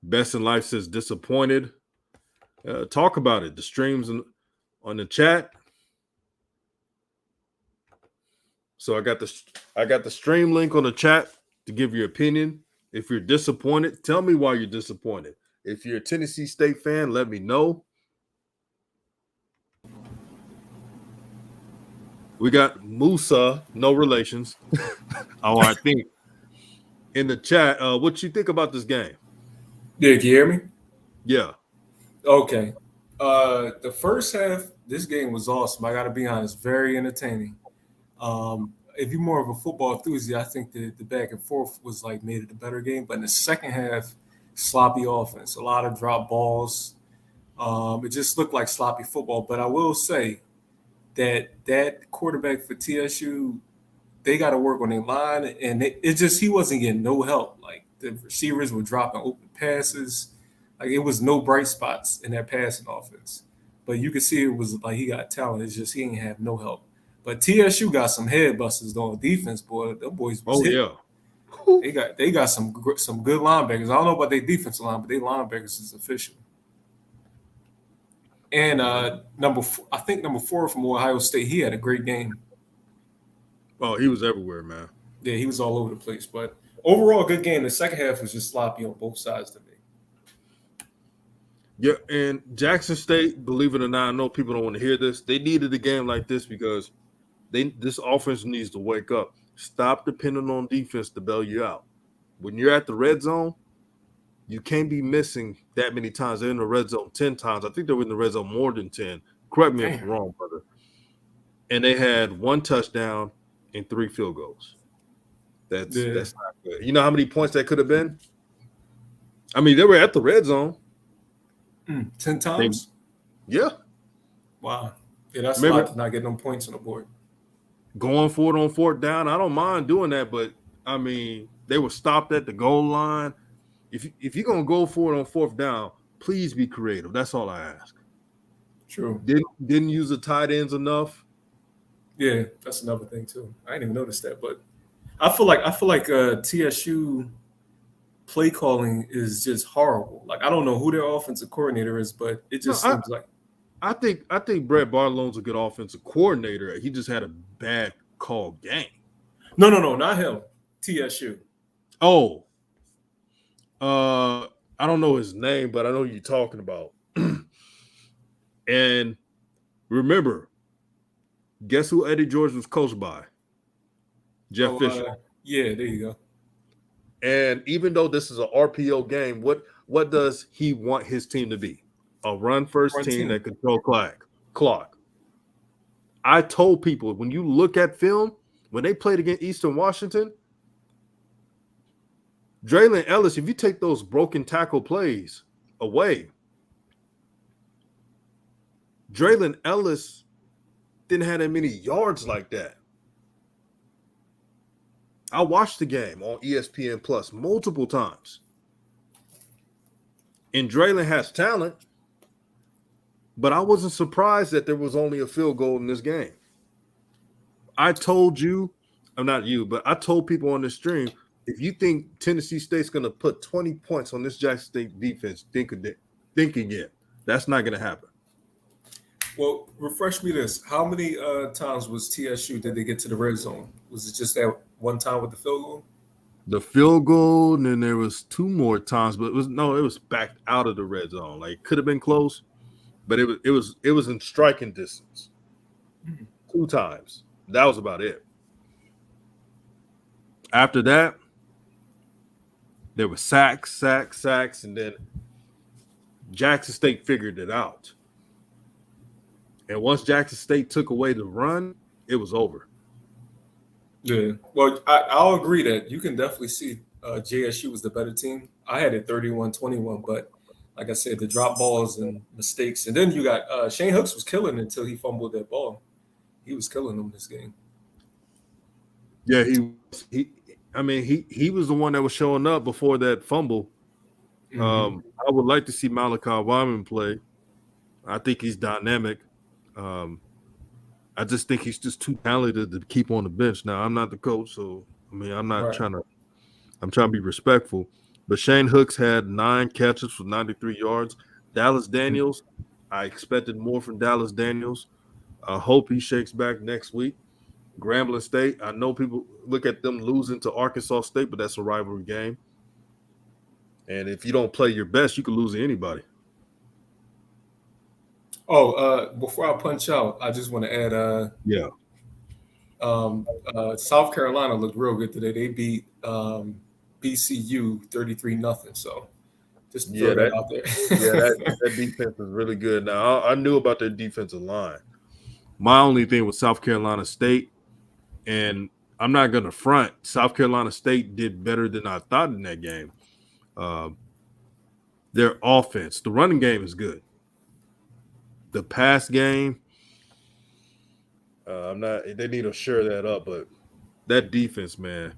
Best in Life says disappointed. Talk about it. The streams on the chat. So I got the stream link on the chat to give your opinion. If you're disappointed, tell me why you're disappointed. If you're a Tennessee State fan, let me know. We got Musa, no relations. Oh, I think in the chat. What you think about this game? Yeah, can you hear me? Yeah. Okay. The first half, this game was awesome. I got to be honest, very entertaining. If you're more of a football enthusiast, I think the back and forth was like made it a better game. But in the second half, sloppy offense, a lot of drop balls. It just looked like sloppy football. But I will say that quarterback for TSU, they got to work on their line, and he wasn't getting no help. Like the receivers were dropping open passes. Like it was no bright spots in that passing offense. But you could see it was like he got talent. It's just he ain't have no help. But TSU got some head busters on defense, boy. Them boys was hitting. They got some good linebackers. I don't know about their defensive line, but their linebackers is official. And number 4 from Ohio State, he had a great game. Oh, he was everywhere, man. Yeah, he was all over the place. But overall, good game. The second half was just sloppy on both sides to me. Yeah, and Jackson State, believe it or not, I know people don't want to hear this. They needed a game like this because this offense needs to wake up. Stop depending on defense to bail you out. When you're at the red zone, you can't be missing that many times. They're in the red zone 10 times. I think they were in the red zone more than 10. Correct me if I'm wrong, brother. And they had 1 touchdown and 3 field goals. That's not good. You know how many points that could have been? I mean, they were at the red zone. 10 times? Yeah. Wow. Yeah, that's a lot to not get no points on the board. Going for it on 4th down, I don't mind doing that, but I mean, they were stopped at the goal line. If you're gonna go for it on 4th down, please be creative. That's all I ask. True. Didn't use the tight ends enough. Yeah, that's another thing too. I didn't even notice that, but I feel like TSU play calling is just horrible. Like I don't know who their offensive coordinator is, but it just seems like I think Brett Barlone's a good offensive coordinator. He just had a bad call game. No, not him. TSU. Oh. I don't know his name, but I know who you're talking about. And remember, guess who Eddie George was coached by? Jeff Fisher. Yeah, there you go. And even though this is an RPO game, what does he want his team to be? A run-first team that control clock. I told people, when you look at film, when they played against Eastern Washington, Draylon Ellis, if you take those broken tackle plays away, Draylon Ellis didn't have that many yards like that. I watched the game on ESPN Plus multiple times. And Draylon has talent, but I wasn't surprised that there was only a field goal in this game. I told you, I'm not you, but I told people on the stream, if you think Tennessee State's going to put 20 points on this Jackson State defense, think again. That's not going to happen. Well, refresh me this. How many times was TSU did they get to the red zone? Was it just that one time with the field goal? The field goal, and then there was 2 more times, but it was backed out of the red zone. Like could have been close, but it was in striking distance. 2 times. That was about it. After that, there were sacks, and then Jackson State figured it out. And once Jackson State took away the run, it was over. Yeah. Well, I'll agree that you can definitely see JSU was the better team. I had it 31-21, but like I said, the drop balls and mistakes. And then you got Shane Hooks was killing until he fumbled that ball. He was killing them this game. Yeah, he was the one that was showing up before that fumble. I would like to see Malachi Wyman play. I think he's dynamic. I just think he's just too talented to keep on the bench. Now, I'm not the coach, so I mean, I'm not trying to be respectful. But Shane Hooks had 9 catches for 93 yards. Dallas Daniels, I expected more from Dallas Daniels. I hope he shakes back next week. Grambling State, I know people look at them losing to Arkansas State, but that's a rivalry game. And if you don't play your best, you can lose to anybody. Oh, before I punch out, I just want to add South Carolina looked real good today. They beat BCU 33-0. So just throw that out there. that defense is really good. Now, I knew about their defensive line. My only thing with South Carolina State, and I'm not going to front, South Carolina State did better than I thought in that game. Their offense, the running game is good. The pass game, they need to shore that up, but that defense, man.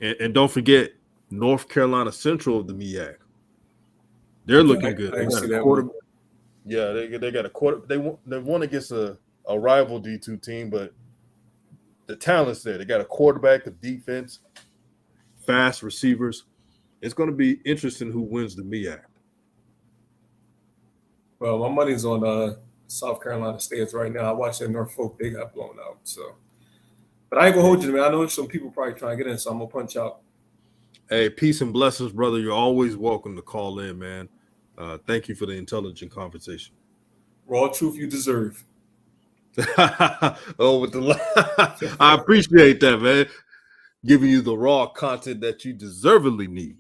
And don't forget North Carolina Central of the MEAC. They're looking good. They got a quarter. Yeah, they got a quarter. They won against a rival D2 team, but the talent's there. They got a quarterback, a defense, fast receivers. It's going to be interesting who wins the MEAC. Well, my money's on South Carolina State right now. I watched that Norfolk. They got blown out. So, but I ain't gonna hold you, man. I know some people probably trying to get in, so I'm gonna punch out. Hey, peace and blessings, brother. You're always welcome to call in, man. Thank you for the intelligent conversation. RawTruth you deserve. With the I appreciate that, man. Giving you the raw content that you deservedly need.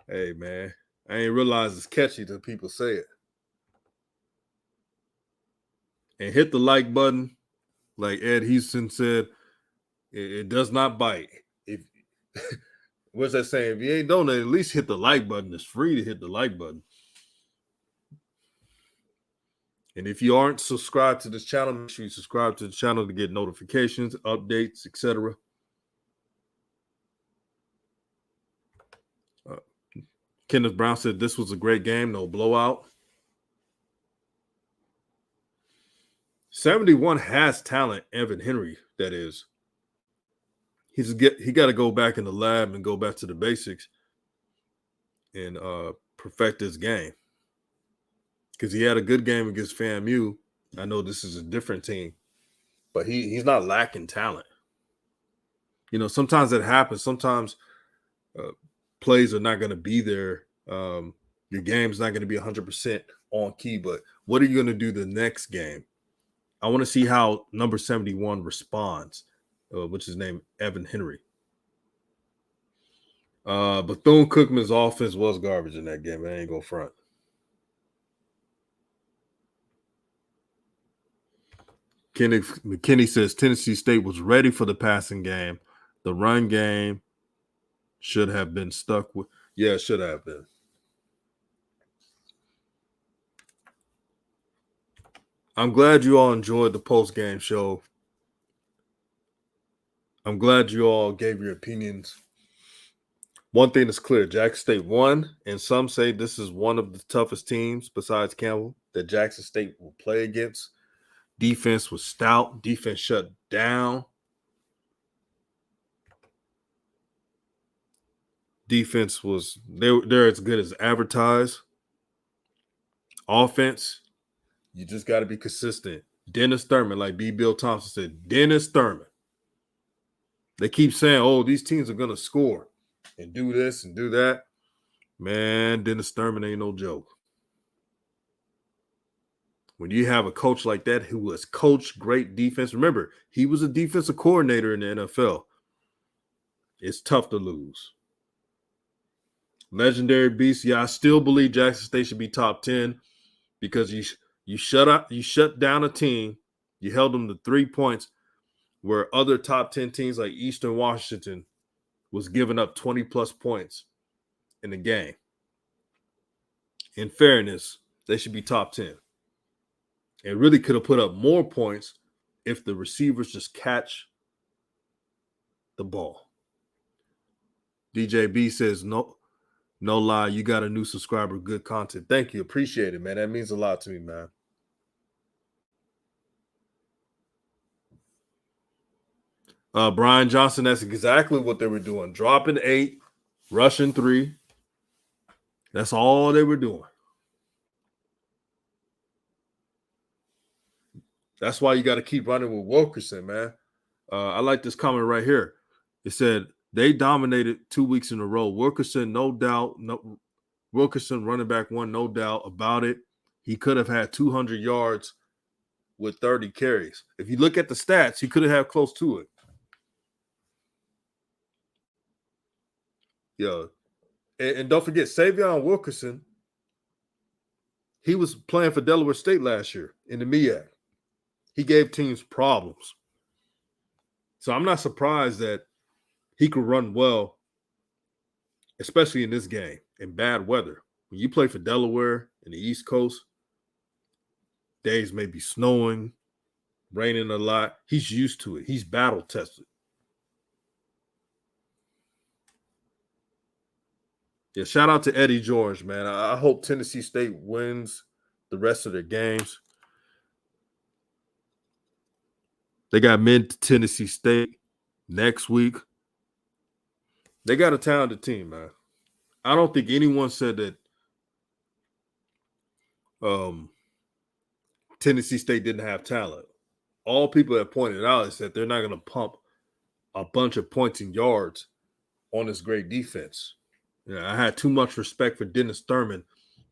Hey, man. I ain't realize it's catchy till people say it. And hit the like button. Like Ed Houston said, it does not bite. If what's that saying? If you ain't doing it, at least hit the like button. It's free to hit the like button. And if you aren't subscribed to this channel, make sure you subscribe to the channel to get notifications, updates, etc. Kenneth Brown said this was a great game, no blowout. 71 has talent, Evan Henry, that is. He got to go back in the lab and go back to the basics and perfect his game. Because he had a good game against FAMU. I know this is a different team, but he's not lacking talent. You know, sometimes that happens. Sometimes plays are not going to be there. Your game's not going to be 100% on key, but what are you going to do the next game? I want to see how number 71 responds, which is named Evan Henry. Bethune-Cookman's offense was garbage in that game. I ain't go front. McKinney says Tennessee State was ready for the passing game. The run game should have been stuck with. Yeah, it should have been. I'm glad you all enjoyed the post-game show. I'm glad you all gave your opinions. One thing is clear, Jackson State won, and some say this is one of the toughest teams besides Campbell that Jackson State will play against. Defense was stout. Defense shut down. Defense was they're as good as advertised. Offense, you just got to be consistent. Dennis Thurman, like B. Bill Thompson said, Dennis Thurman. They keep saying, oh, these teams are going to score and do this and do that. Man, Dennis Thurman ain't no joke. When you have a coach like that who has coached great defense, remember, he was a defensive coordinator in the NFL. It's tough to lose. Legendary beast. Yeah, I still believe Jackson State should be top 10 because you shut down a team. You held them to 3 points where other top 10 teams like Eastern Washington was giving up 20-plus points in the game. In fairness, they should be top 10. And really could have put up more points if the receivers just catch the ball. DJ B says, no lie, you got a new subscriber, good content. Thank you. Appreciate it, man. That means a lot to me, man. Brian Johnson, that's exactly what they were doing. Dropping 8, rushing 3. That's all they were doing. That's why you got to keep running with Wilkerson, man. I like this comment right here. It said they dominated 2 weeks in a row. Wilkerson, no doubt. No, Wilkerson, running back 1, no doubt about it. He could have had 200 yards with 30 carries. If you look at the stats, he could have had close to it. Yeah. And don't forget, Savion Wilkerson, he was playing for Delaware State last year in the MEAC. He gave teams problems. So I'm not surprised that he could run well, especially in this game, in bad weather. When you play for Delaware in the East Coast, days may be snowing, raining a lot. He's used to it. He's battle tested. Yeah, shout out to Eddie George, man. I hope Tennessee State wins the rest of their games. They got Mid-Tennessee State next week. They got a talented team, man. I don't think anyone said that Tennessee State didn't have talent. All people have pointed out is that they're not going to pump a bunch of points and yards on this great defense. Yeah, I had too much respect for Dennis Thurman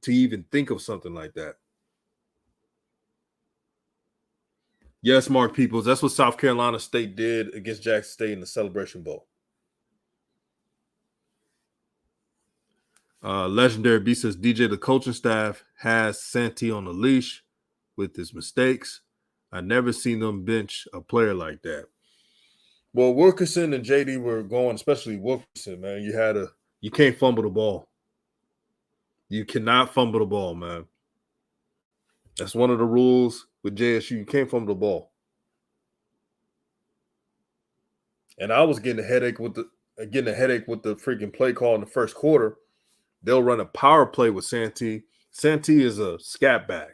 to even think of something like that. Yes, Mark Peoples, that's what South Carolina State did against Jackson State in the Celebration Bowl. Legendary B says, DJ, the coaching staff has Santee on a leash with his mistakes. I never seen them bench a player like that. Well, Wilkerson and JD were going, especially Wilkerson, man. You can't fumble the ball. You cannot fumble the ball, man. That's one of the rules with JSU. You can't fumble the ball. And I was getting a headache with the freaking play call in the first quarter. They'll run a power play with Santee. Santee is a scat bag.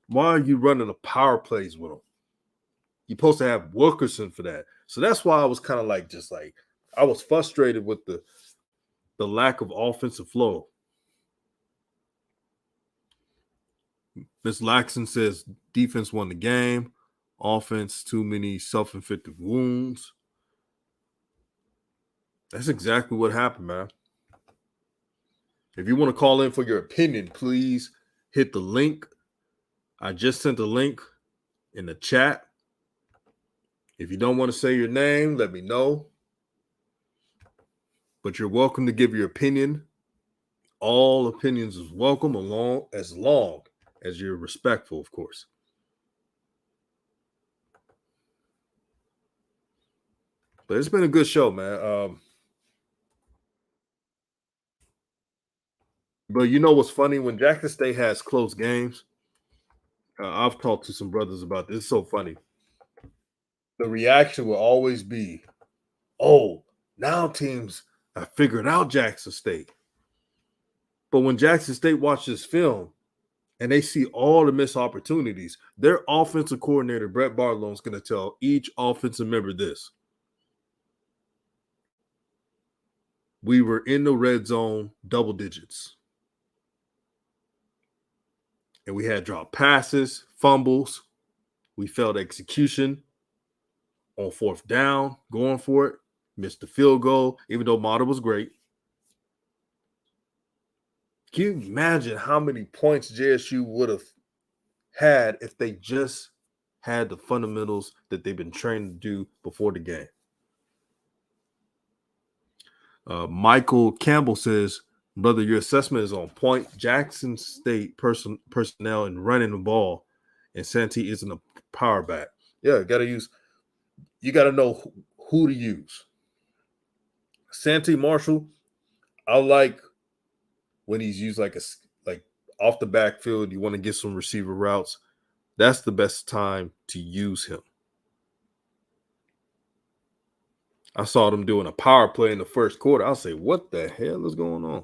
Why are you running a power plays with him? You're supposed to have Wilkerson for that. So that's why I was kind of I was frustrated with the lack of offensive flow. Ms. Laxon says defense won the game. Offense, too many self-inflicted wounds. That's exactly what happened, man. If you want to call in for your opinion, please hit the link. I just sent the link in the chat. If you don't want to say your name, let me know. But you're welcome to give your opinion. All opinions is welcome, as long as you're respectful, of course. But it's been a good show, man. But you know what's funny? When Jackson State has close games, I've talked to some brothers about this. It's so funny. The reaction will always be, oh, now teams have figured out Jackson State. But when Jackson State watches film and they see all the missed opportunities, their offensive coordinator, Brett Barlow, is going to tell each offensive member this. We were in the red zone, double digits. And we had dropped passes, fumbles. We failed execution on fourth down, going for it. Missed the field goal, even though Mata was great. Can you imagine how many points JSU would have had if they just had the fundamentals that they've been trained to do before the game? Michael Campbell says, brother, your assessment is on point. Jackson State personnel and running the ball, and Santee isn't a power back. Yeah, you got to know who to use. Santee Marshall, I like when he's used like off the backfield. You want to get some receiver routes. That's the best time to use him. I saw them doing a power play in the first quarter. I'll say, what the hell is going on?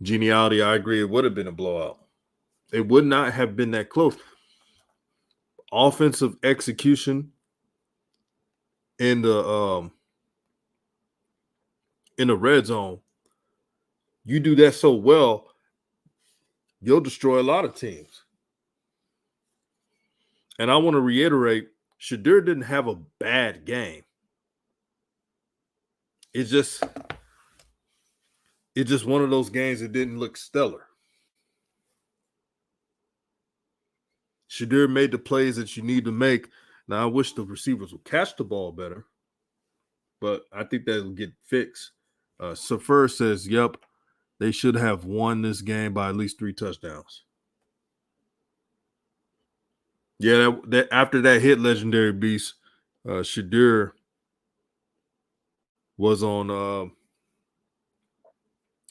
Geniality, I agree. It would have been a blowout. It would not have been that close. Offensive execution in the in the red zone, you do that so well, you'll destroy a lot of teams. And I want to reiterate, Shadur didn't have a bad game. It's just one of those games that didn't look stellar. Shadur made the plays that you need to make. Now, I wish the receivers would catch the ball better, but I think that will get fixed. Safir says, yep, they should have won this game by at least 3 touchdowns. Yeah, that after that hit, Legendary Beast, Shadur was on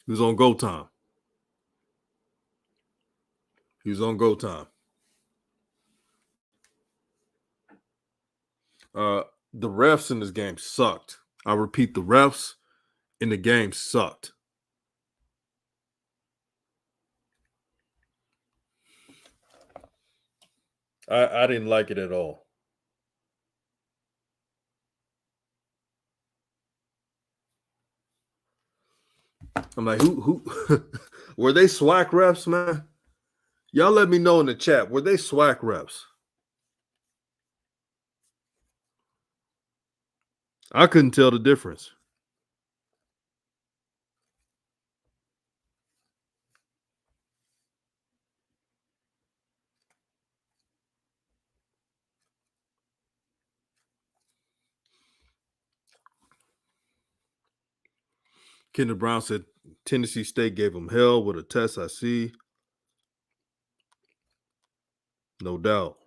he was on go time. He was on go time. The refs in this game sucked. I repeat, the refs in the game sucked. I didn't like it at all. I'm like, who were they SWAC refs, man? Y'all let me know in the chat. Were they SWAC refs? I couldn't tell the difference. Kendra Brown said Tennessee State gave them hell with a test. I see. No doubt.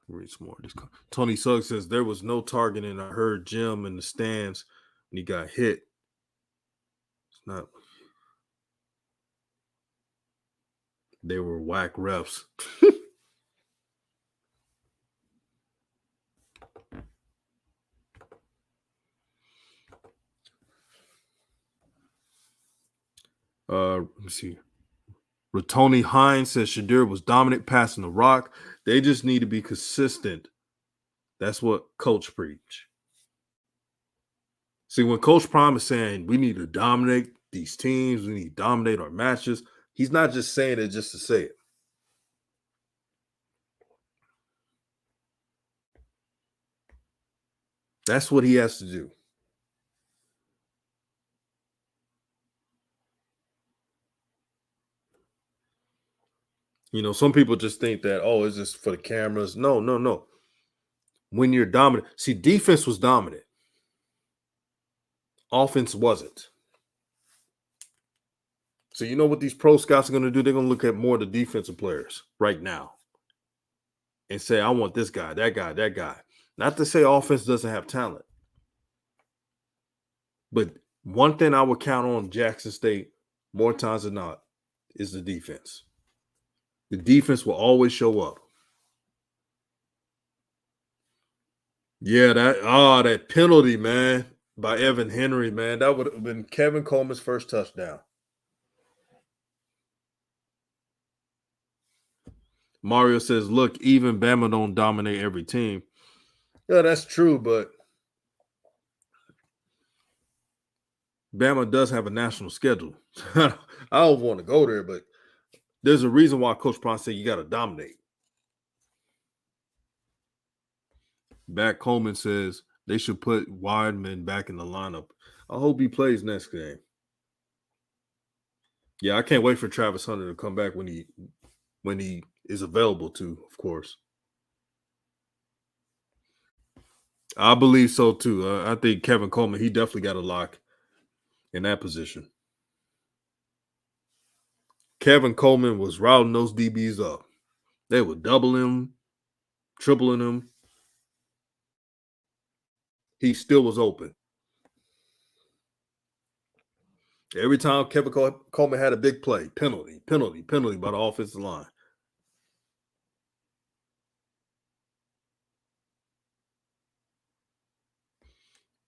Read some more. Tony Suggs says there was no targeting. I heard Jim in the stands and he got hit. It's not. They were whack refs. Let me see. Ratoni Hines says Shadur was dominant passing the rock. They just need to be consistent. That's what Coach preach. See, when Coach Prime is saying we need to dominate these teams, we need to dominate our matches, he's not just saying it just to say it. That's what he has to do. You know, some people just think that, oh, it's just for the cameras. No. When you're dominant, see, defense was dominant. Offense wasn't. So you know what these pro scouts are going to do? They're going to look at more of the defensive players right now and say, I want this guy, that guy, that guy. Not to say offense doesn't have talent. But one thing I would count on Jackson State more times than not is the defense. The defense will always show up. Yeah, that penalty, man, by Evan Henry, man, that would have been Kevin Coleman's first touchdown. Mario says, look, even Bama don't dominate every team. Yeah, that's true, but Bama does have a national schedule. I don't want to go there, but there's a reason why Coach Prime said you got to dominate. Back Coleman says they should put Weidman back in the lineup. I hope he plays next game. Yeah, I can't wait for Travis Hunter to come back when he is available to, of course. I believe so too. I think Kevin Coleman, he definitely got a lock in that position. Kevin Coleman was routing those DBs up. They were doubling him, tripling him. He still was open. Every time Kevin Coleman had a big play, penalty by the offensive line.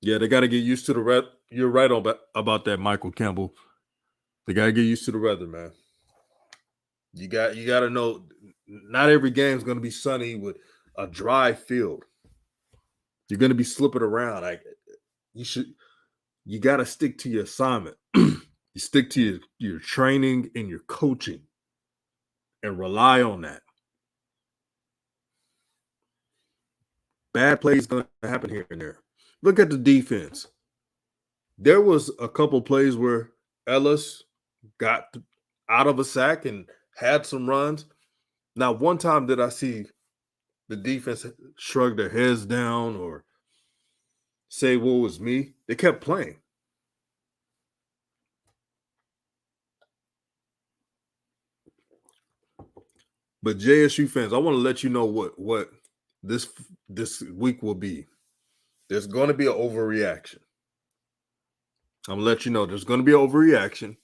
Yeah, they got to get used to the you're right about that, Michael Campbell. They got to get used to the weather, man. You got to know not every game is going to be sunny with a dry field. You're going to be slipping around. You got to stick to your assignment. You stick to your training and your coaching and rely on that. Bad plays going to happen here and there. Look at the defense. There was a couple plays where Ellis got out of a sack and had some runs. Now, one time did I see the defense shrug their heads down or say, "What was me?" They kept playing. But JSU fans, I want to let you know what this week will be. There's going to be an overreaction. I'm going to let you know there's going to be an overreaction.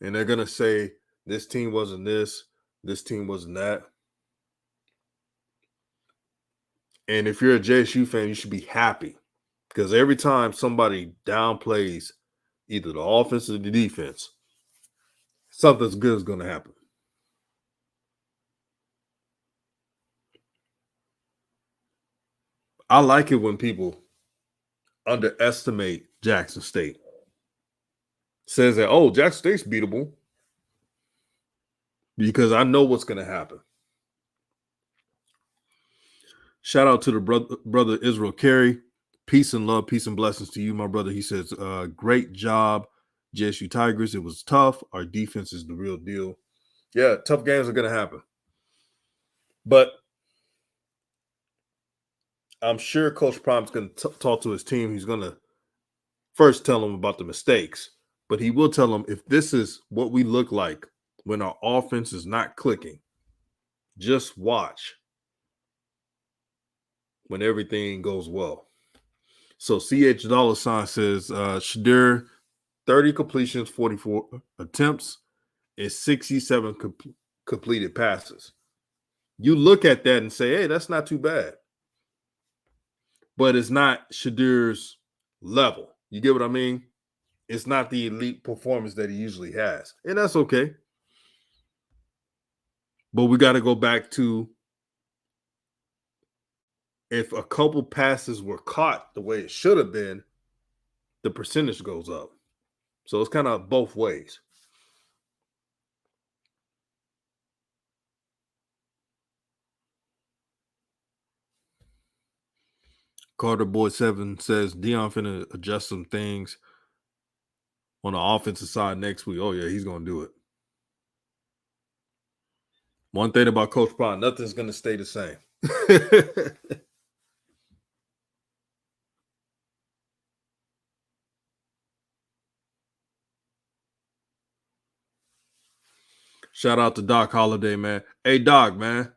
And they're going to say, this team wasn't this team wasn't that. And if you're a JSU fan, you should be happy. Because every time somebody downplays either the offense or the defense, something good is going to happen. I like it when people underestimate Jackson State. Says that, oh, Jackson State's beatable. Because I know what's going to happen. Shout out to the brother Israel Carey. Peace and love, peace and blessings to you, my brother. He says, great job, JSU Tigers. It was tough. Our defense is the real deal. Yeah, tough games are going to happen. But I'm sure Coach Prime's going to talk to his team. He's going to first tell them about the mistakes. But he will tell them, if this is what we look like when our offense is not clicking, just watch when everything goes well. So CH Dollar Sign says, Shadir, 30 completions, 44 attempts, and 67 completed passes. You look at that and say, hey, that's not too bad. But it's not Shadir's level. You get what I mean? It's not the elite performance that he usually has. And that's okay. But we got to go back to, if a couple passes were caught the way it should have been, the percentage goes up. So it's kind of both ways. Carter Boy 7 says Deion finna adjust some things on the offensive side next week. Oh, yeah, he's going to do it. One thing about Coach Prime, nothing's going to stay the same. Shout out to Doc Holiday, man. Hey, Doc, man.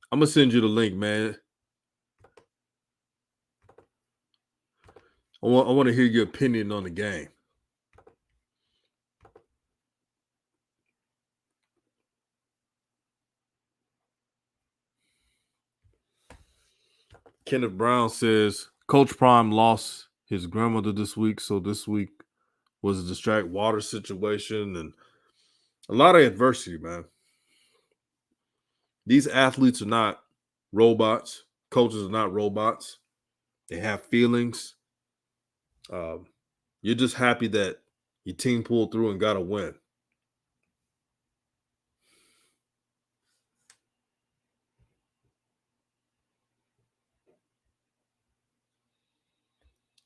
I'm going to send you the link, man. I want to hear your opinion on the game. Kenneth Brown says, Coach Prime lost his grandmother this week, so this week was a distract water situation and a lot of adversity, man. These athletes are not robots. Coaches are not robots. They have feelings. You're just happy that your team pulled through and got a win.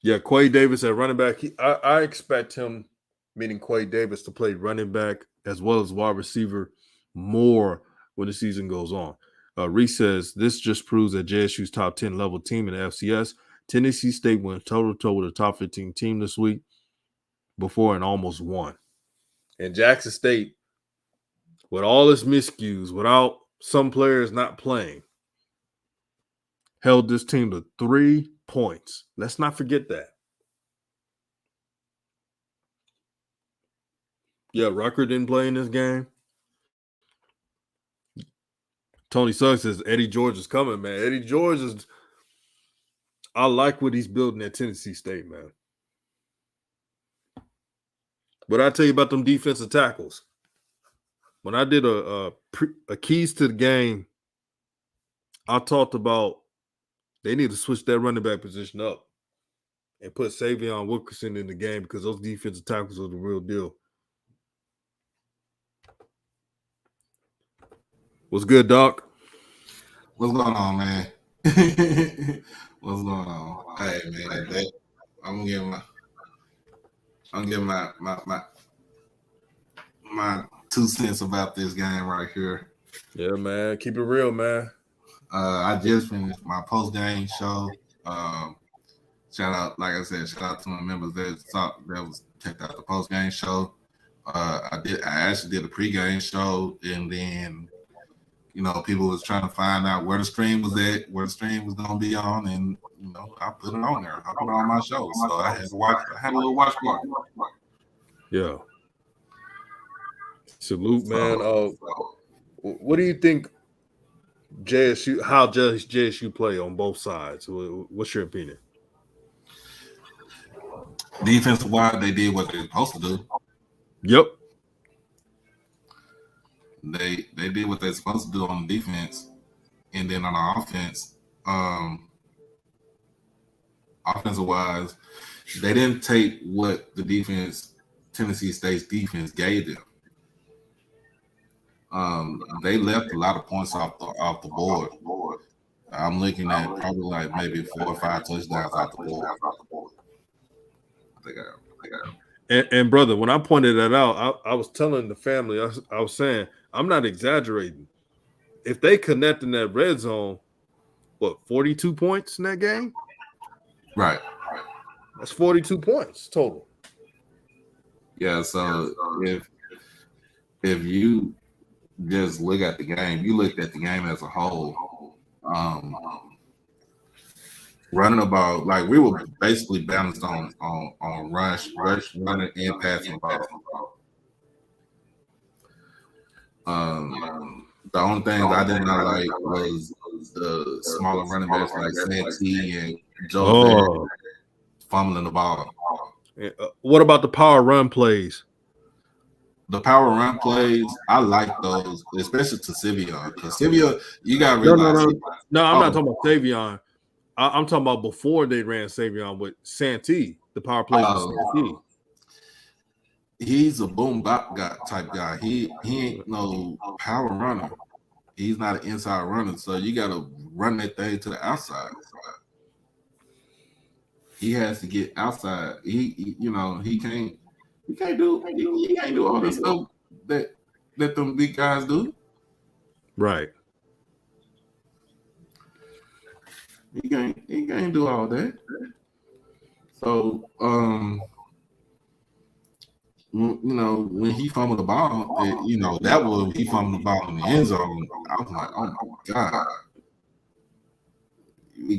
Yeah, Quay Davis at running back. I expect him, meaning Quay Davis, to play running back as well as wide receiver more when the season goes on. Reese says, this just proves that JSU's top 10 level team in the FCS. Tennessee State went toe-to-toe with a top 15 team this week before and almost won. And Jackson State, with all its miscues, without some players not playing, held this team to 3 points. Let's not forget that. Yeah, Rucker didn't play in this game. Tony Suggs says Eddie George is coming, man. Eddie George is – I like what he's building at Tennessee State, man. But I tell you about them defensive tackles. when I did a keys to the game, I talked about they need to switch that running back position up and put Savion Wilkerson in the game because those defensive tackles are the real deal. What's good, Doc? What's going on, man? What's going on? Hey, man, I'm gonna give my 2 cents about this game right here. Yeah, man. Keep it real, man. I just finished my post game show. Shout out, like I said, shout out to my members that was checked out the post game show. I actually did a pregame show, and then people was trying to find out where the stream was at, where the stream was gonna be on, and I put it on there. I put it on my show, so I had to watch. I had a little watch party. Yeah. Salute, man. What do you think JSU? How JSU play on both sides? What's your opinion? Defensive wise, they did what they're supposed to do. Yep. They did what they're supposed to do on the defense, and then on the offense, offensive wise, they didn't take what the defense, Tennessee State's defense, gave them. They left a lot of points off the board. I'm looking at probably like maybe 4 or 5 touchdowns off the board. And brother, when I pointed that out, I was telling the family, I was saying, I'm not exaggerating. If they connect in that red zone, 42 points in that game? Right. That's 42 points total. Yeah, so if you just look at the game, you looked at the game as a whole, running the ball, like we were basically balanced on rush, running, and passing the ball. The only things I did not like was the smaller running backs like Santee and Joe fumbling the ball. What about the power run plays? The power run plays, I like those, especially to Savion. Because Savion, you got to realize. No, I'm not talking about Savion. I'm talking about before they ran Savion with Santee, the power plays with Santee. He's a boom bop type guy. He ain't no power runner. He's not an inside runner, so you got to run that thing to the outside. He has to get outside. He can't do all this stuff that them big guys do. Right. He can't do all that. So when he fumbled the ball, that was he fumbled the ball in the end zone. I was like, oh my God. You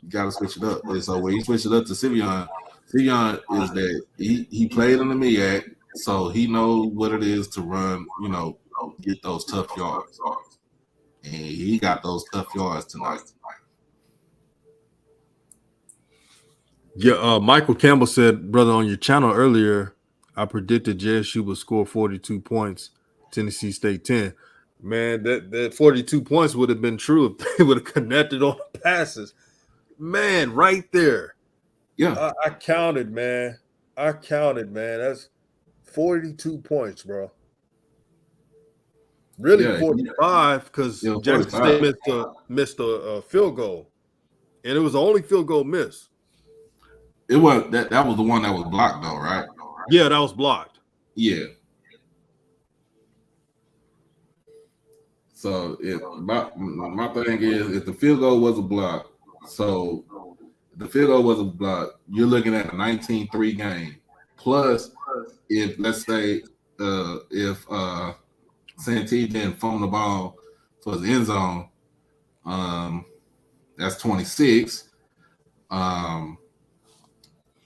gotta switch it up. And so when you switch it up to Savion is that he played on the MEAC, so he knows what it is to run, get those tough yards. And he got those tough yards tonight. Yeah, Michael Campbell said, brother, on your channel earlier, I predicted JSU would score 42 points, Tennessee State 10. Man, that 42 points would have been true if they would have connected on the passes. Man, right there. Yeah. I counted, man. That's 42 points, bro. Really 45 because Jackson State missed a field goal. And it was the only field goal miss. It was that was the one that was blocked though, right? Yeah, that was blocked. Yeah. So my thing is, if the field goal wasn't blocked, you're looking at a 19-3 game. Plus, if let's say if Santee didn't fumble the ball for the end zone, that's 26.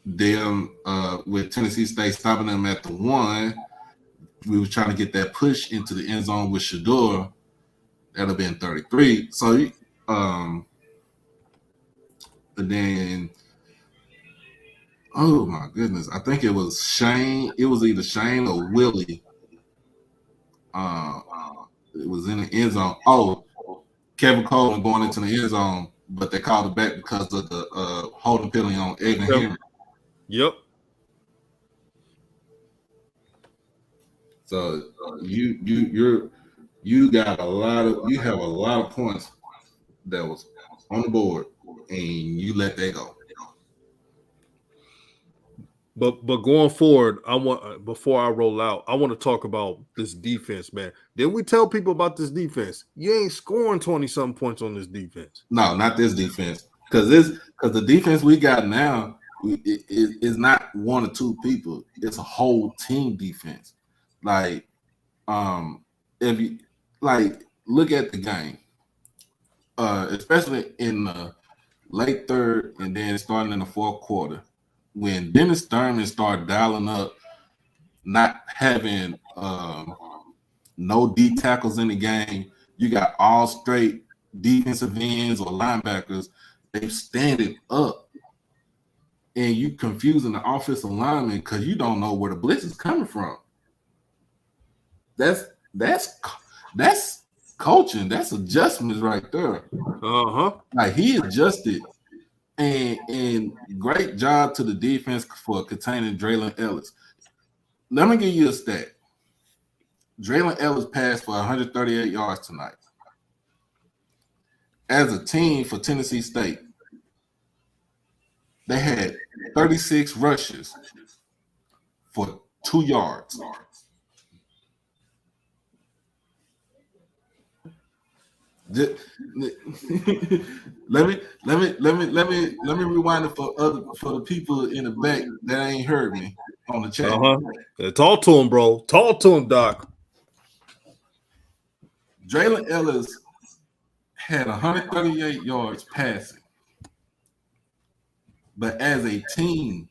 Then with Tennessee State stopping them at the 1, we were trying to get that push into the end zone with Shador. That'd have been 33. So, but then, oh my goodness, I think it was Shane. It was either Shane or Willie. It was in the end zone. Oh, Kevin Coleman going into the end zone, but they called it back because of the holding penalty on Evan Henry. Yep. So you have a lot of points that was on the board, and you let that go. But going forward, before I roll out, I want to talk about this defense, man. Didn't we tell people about this defense? You ain't scoring 20-something points on this defense. No, not this defense. Because the defense we got now is not one or two people. It's a whole team defense. Like, if you look at the game, especially in the late third and then starting in the fourth quarter, when Dennis Thurman started dialing up, not having no D tackles in the game, you got all straight defensive ends or linebackers. They standing up, and you confusing the offensive lineman because you don't know where the blitz is coming from. That's coaching. That's adjustments right there. Like, he adjusted, and great job to the defense for containing Draylon Ellis. Let me give you a stat. Draylon Ellis passed for 138 yards tonight. As a team for Tennessee State, they had 36 rushes for 2 yards. Let me rewind it for the people in the back that ain't heard me on the chat. Talk to him, bro. Talk to him, Doc. Draylon Ellis had 138 yards passing, but as a team,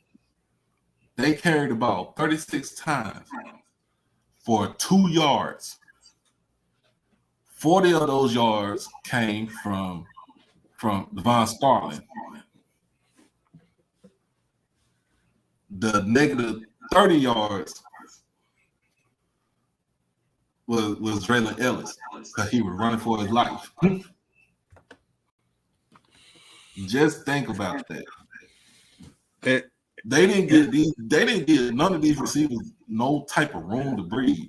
they carried the ball 36 times for 2 yards. 40 of those yards came from Devon Starling. The negative 30 yards was Draylon Ellis because he was running for his life. Just think about that. They didn't give none of these receivers no type of room to breathe.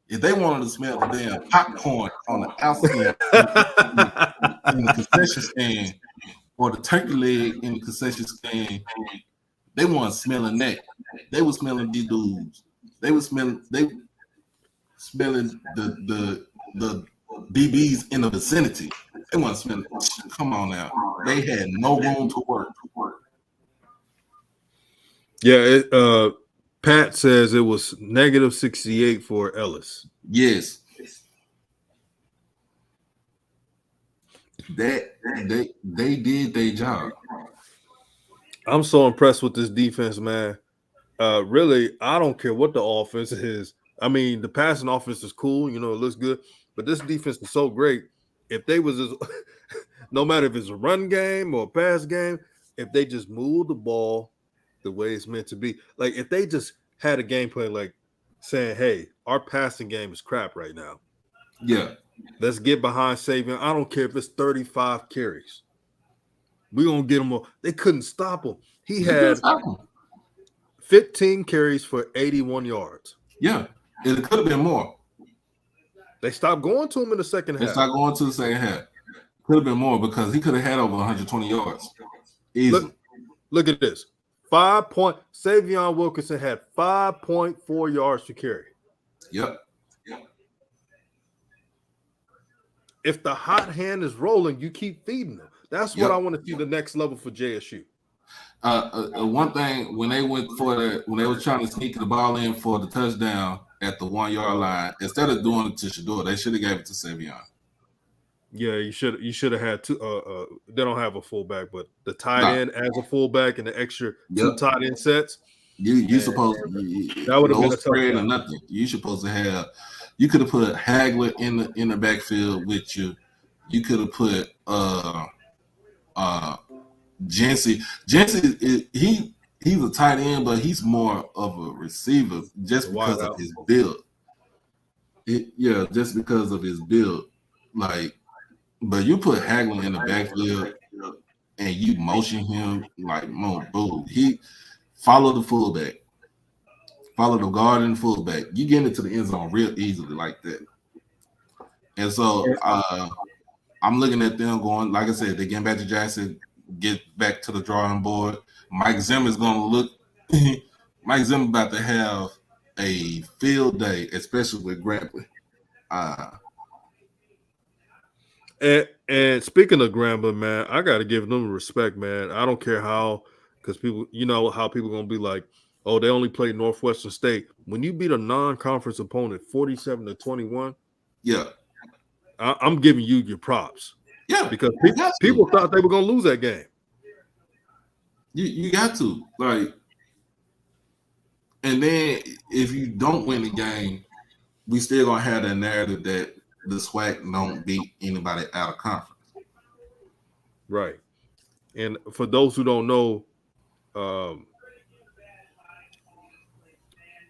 If they wanted to smell the damn popcorn on the outside in the concession stand, or the turkey leg in the concession stand, they weren't smelling that. They were smelling these dudes. They were smelling the DBs in the vicinity. They weren't smelling. Come on now. They had no room to work. Yeah, Pat says it was negative 68 for Ellis. Yes. They did their job. I'm so impressed with this defense, man. Really, I don't care what the offense is. I mean, the passing offense is cool, it looks good, but this defense is so great. If they was no matter if it's a run game or a pass game, if they just move the ball the way it's meant to be, like if they just had a game plan like saying, hey, our passing game is crap right now. Yeah. Let's get behind Savion. I don't care if it's 35 carries. We're going to get him. They couldn't stop him. He had 15 carries for 81 yards. Yeah. It could have been more. They stopped going to him in the second half. They stopped going to the second half. Could have been more because he could have had over 120 yards. Easy. Look at this. Savion Wilkinson had 5.4 yards to carry. Yep. If the hot hand is rolling, you keep feeding them. That's what I want to see the next level for JSU. One thing, when they were trying to sneak the ball in for the touchdown at the 1 yard line, instead of doing it to Shador, they should have gave it to Savion. Yeah, you should have had two. They don't have a fullback, but the tight end as a fullback and the extra two tight end sets. You supposed that would have been a spread or nothing. You supposed to have. You could have put Hagler in the backfield with you. You could have put Jency. Jency he's a tight end, but he's more of a receiver just because of his build. Yeah, just because of his build. Like, but you put Hagler in the backfield and you motion him like boo. He follow the fullback, follow the guard and fullback. You get into the end zone real easily like that. And so I'm looking at them going, like I said, they getting back to Jackson, get back to the drawing board. Mike Zimmer's gonna look. Mike Zimmer about to have a field day, especially with Grambling. And speaking of Grambling, man, I got to give them respect, man. I don't care how, because people, you know how people gonna be like, oh, they only played Northwestern State. When you beat a non-conference opponent 47-21, yeah, I'm giving you your props. Yeah, because people thought they were gonna lose that game. You got to, like, and then if you don't win the game, we still gonna have that narrative that the SWAC don't beat anybody out of conference. Right. And for those who don't know,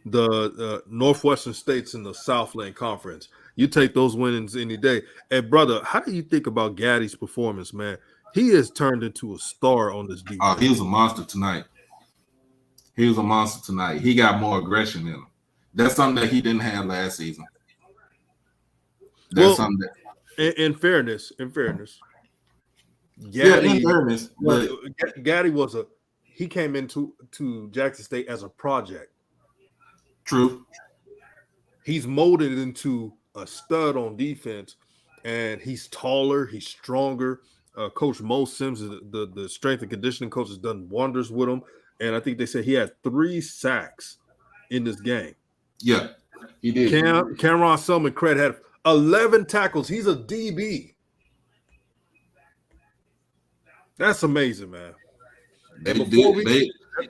the Northwestern State's in the Southland Conference. You take those winnings any day. And brother, how do you think about Gaddy's performance, man? He has turned into a star on this defense. Oh, he was a monster tonight. He was a monster tonight. He got more aggression in him. That's something that he didn't have last season. That's something that, in fairness, Gaddy, but Gaddy he came into Jackson State as a project. True. He's molded into a stud on defense, and he's taller, he's stronger. Coach Mo Sims, the strength and conditioning coach, has done wonders with him. And I think they said he had 3 sacks in this game. Yeah, he did. Cameron Selman Craig had 11 tackles. He's a DB. That's amazing, man. They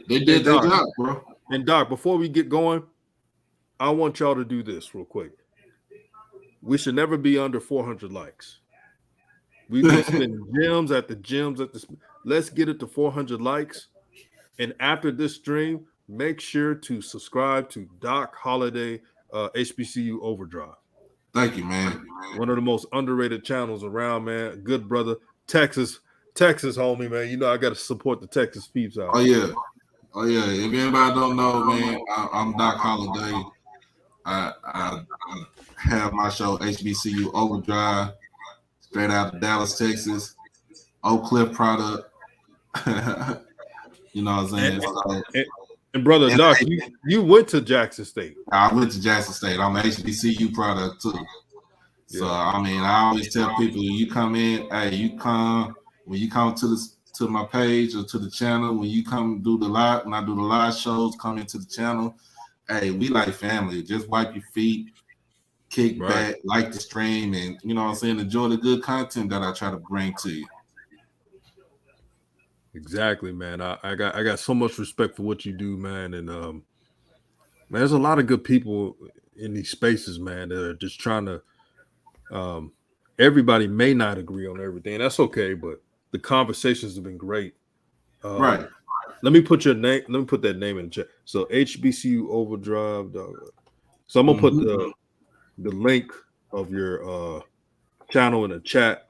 did their job, bro. And Doc, before we get going, I want y'all to do this real quick. We should never be under 400 likes. We've been spending gems at the gyms let's get it to 400 likes. And after this stream, make sure to subscribe to Doc Holliday HBCU Overdrive. Thank you, man. One of the most underrated channels around, man. Good brother. Texas, homie, man. You know I got to support the Texas peeps out. Oh yeah. If anybody don't know, man, I'm Doc Holliday. I have my show HBCU Overdrive, straight out of Dallas, Texas. Oak Cliff product. You know what I'm saying? And brother Doc, you went to Jackson State. I went to Jackson State. I'm an HBCU product too. So I mean, I always tell people, you come in, when you come to my page or to the channel, when you come do the live, when I do the live shows, come into the channel. Hey, we like family. Just wipe your feet, kick back, like the stream, and you know what I'm saying, enjoy the good content that I try to bring to you. Exactly, man. I got so much respect for what you do, man. And man, there's a lot of good people in these spaces, man, that are just trying to everybody may not agree on everything. That's okay, but the conversations have been great. Right. Let me put your name. Let me put that name in the chat. So HBCU Overdrive. So I'm gonna put the link of your channel in the chat,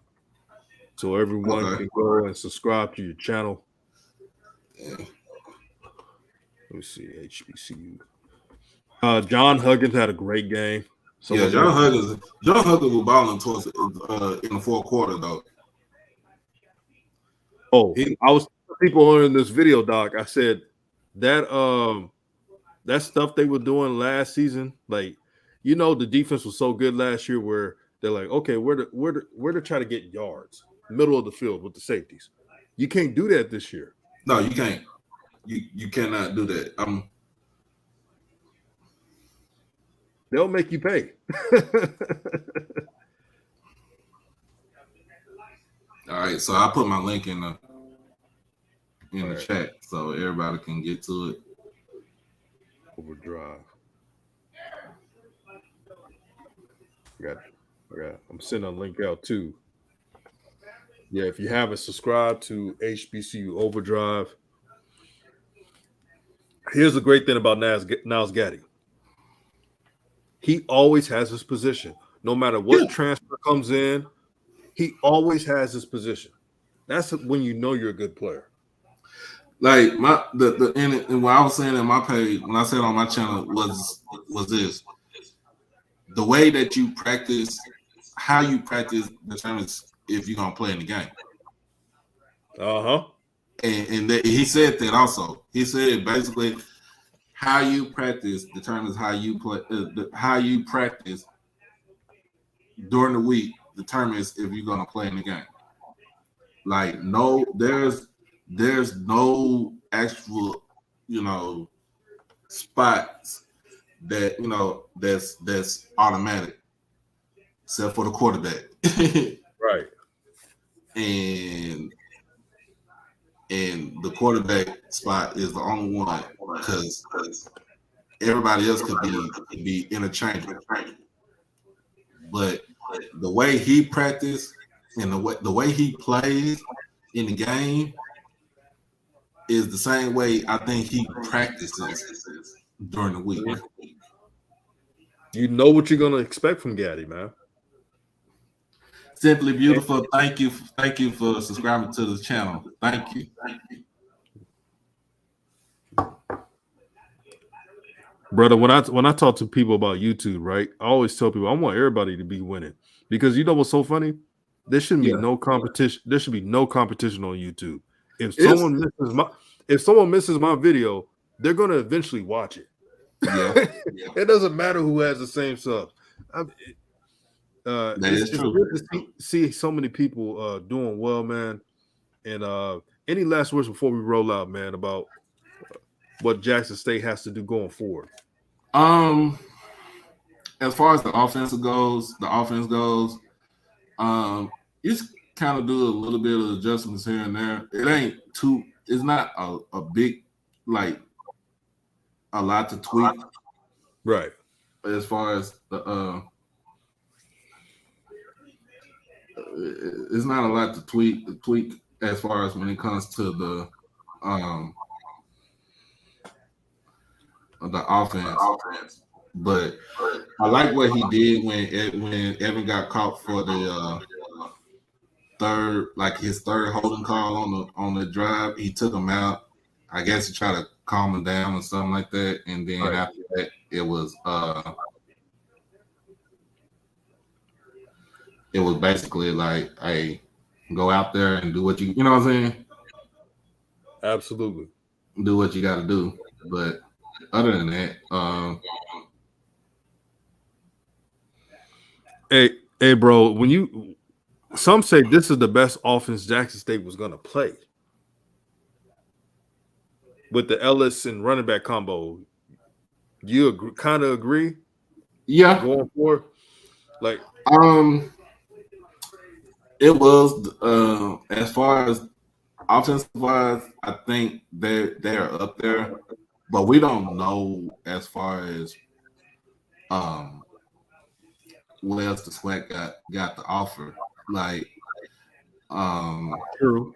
so everyone can go and subscribe to your channel. Let me see HBCU. John Huggins had a great game. John Huggins was balling towards in the fourth quarter though. Oh, I was people in this video, Doc. I said that stuff they were doing last season, like, you know, the defense was so good last year where they're like, okay, we're to try to get yards, middle of the field with the safeties. You can't do that this year. No, you can't. You cannot do that. They'll make you pay. All right, so I put my link in the chat so everybody can get to it. Overdrive. I'm sending a link out too. Yeah, if you haven't subscribed to HBCU Overdrive, here's the great thing about Niles Gaddy. He always has his position. No matter what transfer comes in, he always has his position. That's when you know you're a good player. Like and what I was saying in my page when I said on my channel was this: the way that you practice, how you practice determines if you're gonna play in the game. And he said that also. He said basically how you practice determines how you play. How you practice during the week determines if you're gonna play in the game. Like there's no actual, spots that that's automatic, except for the quarterback. Right. And the quarterback spot is the only one because everybody else could be interchangeable. But the way he practiced and the way he plays in the game is the same way I think he practices during the week. You know what you're gonna expect from Gaddy, man. Simply beautiful. Thank you for subscribing to the channel. Thank you. Brother, when I talk to people about YouTube, right, I always tell people I want everybody to be winning because you know what's so funny? There shouldn't be no competition. There should be no competition on YouTube. If someone misses my video, they're gonna eventually watch it. Yeah. It doesn't matter who has the same subs. It's good to see so many people doing well, man. And any last words before we roll out, man, about what Jackson State has to do going forward? As far as the offense goes, it's kind of do a little bit of adjustments here and there. It's not a big, like, a lot to tweak. Right. As far as the it's not a lot to tweak as far as when it comes to the offense. But I like what he did when Evan got caught for the his third holding call on the drive. He took him out. I guess to try to calm him down or something like that. And then after that, it was basically like, hey, go out there and do what you know what I'm saying? Absolutely. Do what you got to do. But other than that, hey, bro, some say this is the best offense Jackson State was gonna play with the Ellis and running back combo. You kind of agree? Yeah. Going forward, like it was as far as offensive wise, I think they're up there, but we don't know as far as what else the SWAC got to offer. Like true.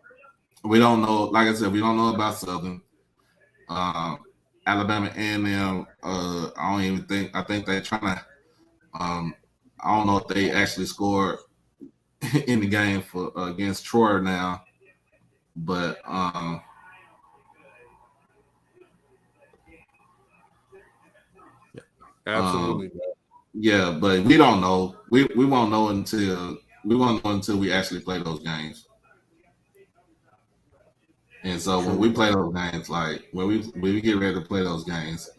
We don't know. Like I said, we don't know about Southern. Alabama A&M. I don't even think. I think they're trying to. I don't know if they actually scored in the game for against Troy now, but absolutely. Yeah, but we don't know. We won't know until we actually play those games. And so when we play those games, like when we get ready to play those games,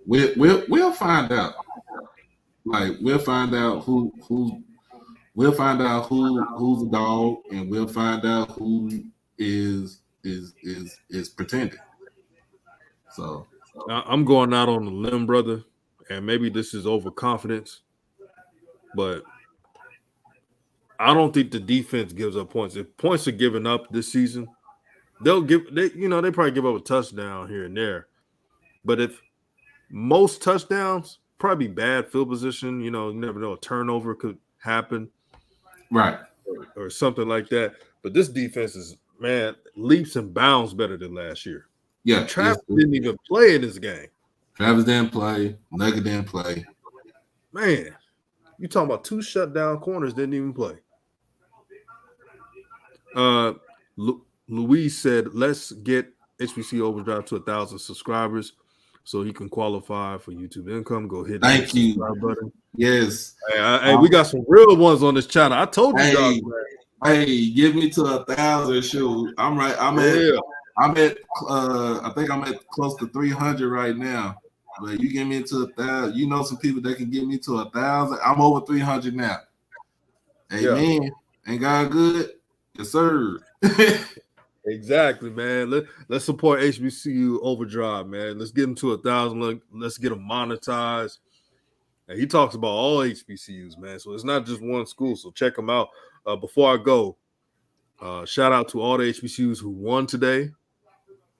we'll find out. Like we'll find out who's the dog, and we'll find out who is pretending. So I'm going out on a limb, brother, and maybe this is overconfidence, but I don't think the defense gives up points. If points are given up this season, they probably give up a touchdown here and there. But if most touchdowns, probably bad field position, you never know, a turnover could happen. Right. Or something like that. But this defense is, man, leaps and bounds better than last year. Yeah. Travis didn't even play in this game. Travis didn't play. Nugget didn't play. Man, you talking about 2 shutdown corners didn't even play. Louise said, let's get HBC Overdrive to 1,000 subscribers so he can qualify for YouTube income. Go hit Thank that you. subscribe button. Yes. Hey, we got some real ones on this channel. I told you guys. Hey, give me to 1,000. Shoot, I'm right. I'm at. I think I'm at close to 300 right now. But you get me to 1,000. You know some people that can get me to 1,000. I'm over 300 now. Amen. Yeah. Ain't God good? Yes, sir. Exactly, man. Let's support HBCU Overdrive, man. Let's get them to 1,000. Let's get them monetized. And he talks about all HBCUs, man. So it's not just one school. So check them out. Before I go, shout out to all the HBCUs who won today,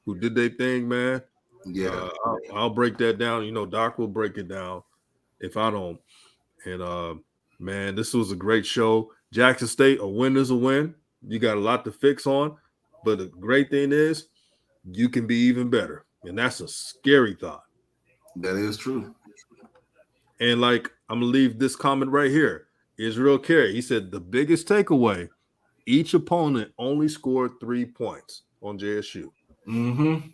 who did their thing, man. Yeah. I'll break that down. You know, Doc will break it down if I don't. And man, this was a great show. Jackson State, a win is a win. You got a lot to fix on. But the great thing is you can be even better. And that's a scary thought. That is true. And like, I'm going to leave this comment right here. Israel Carey, he said the biggest takeaway, each opponent only scored 3 points on JSU. Mm-hmm.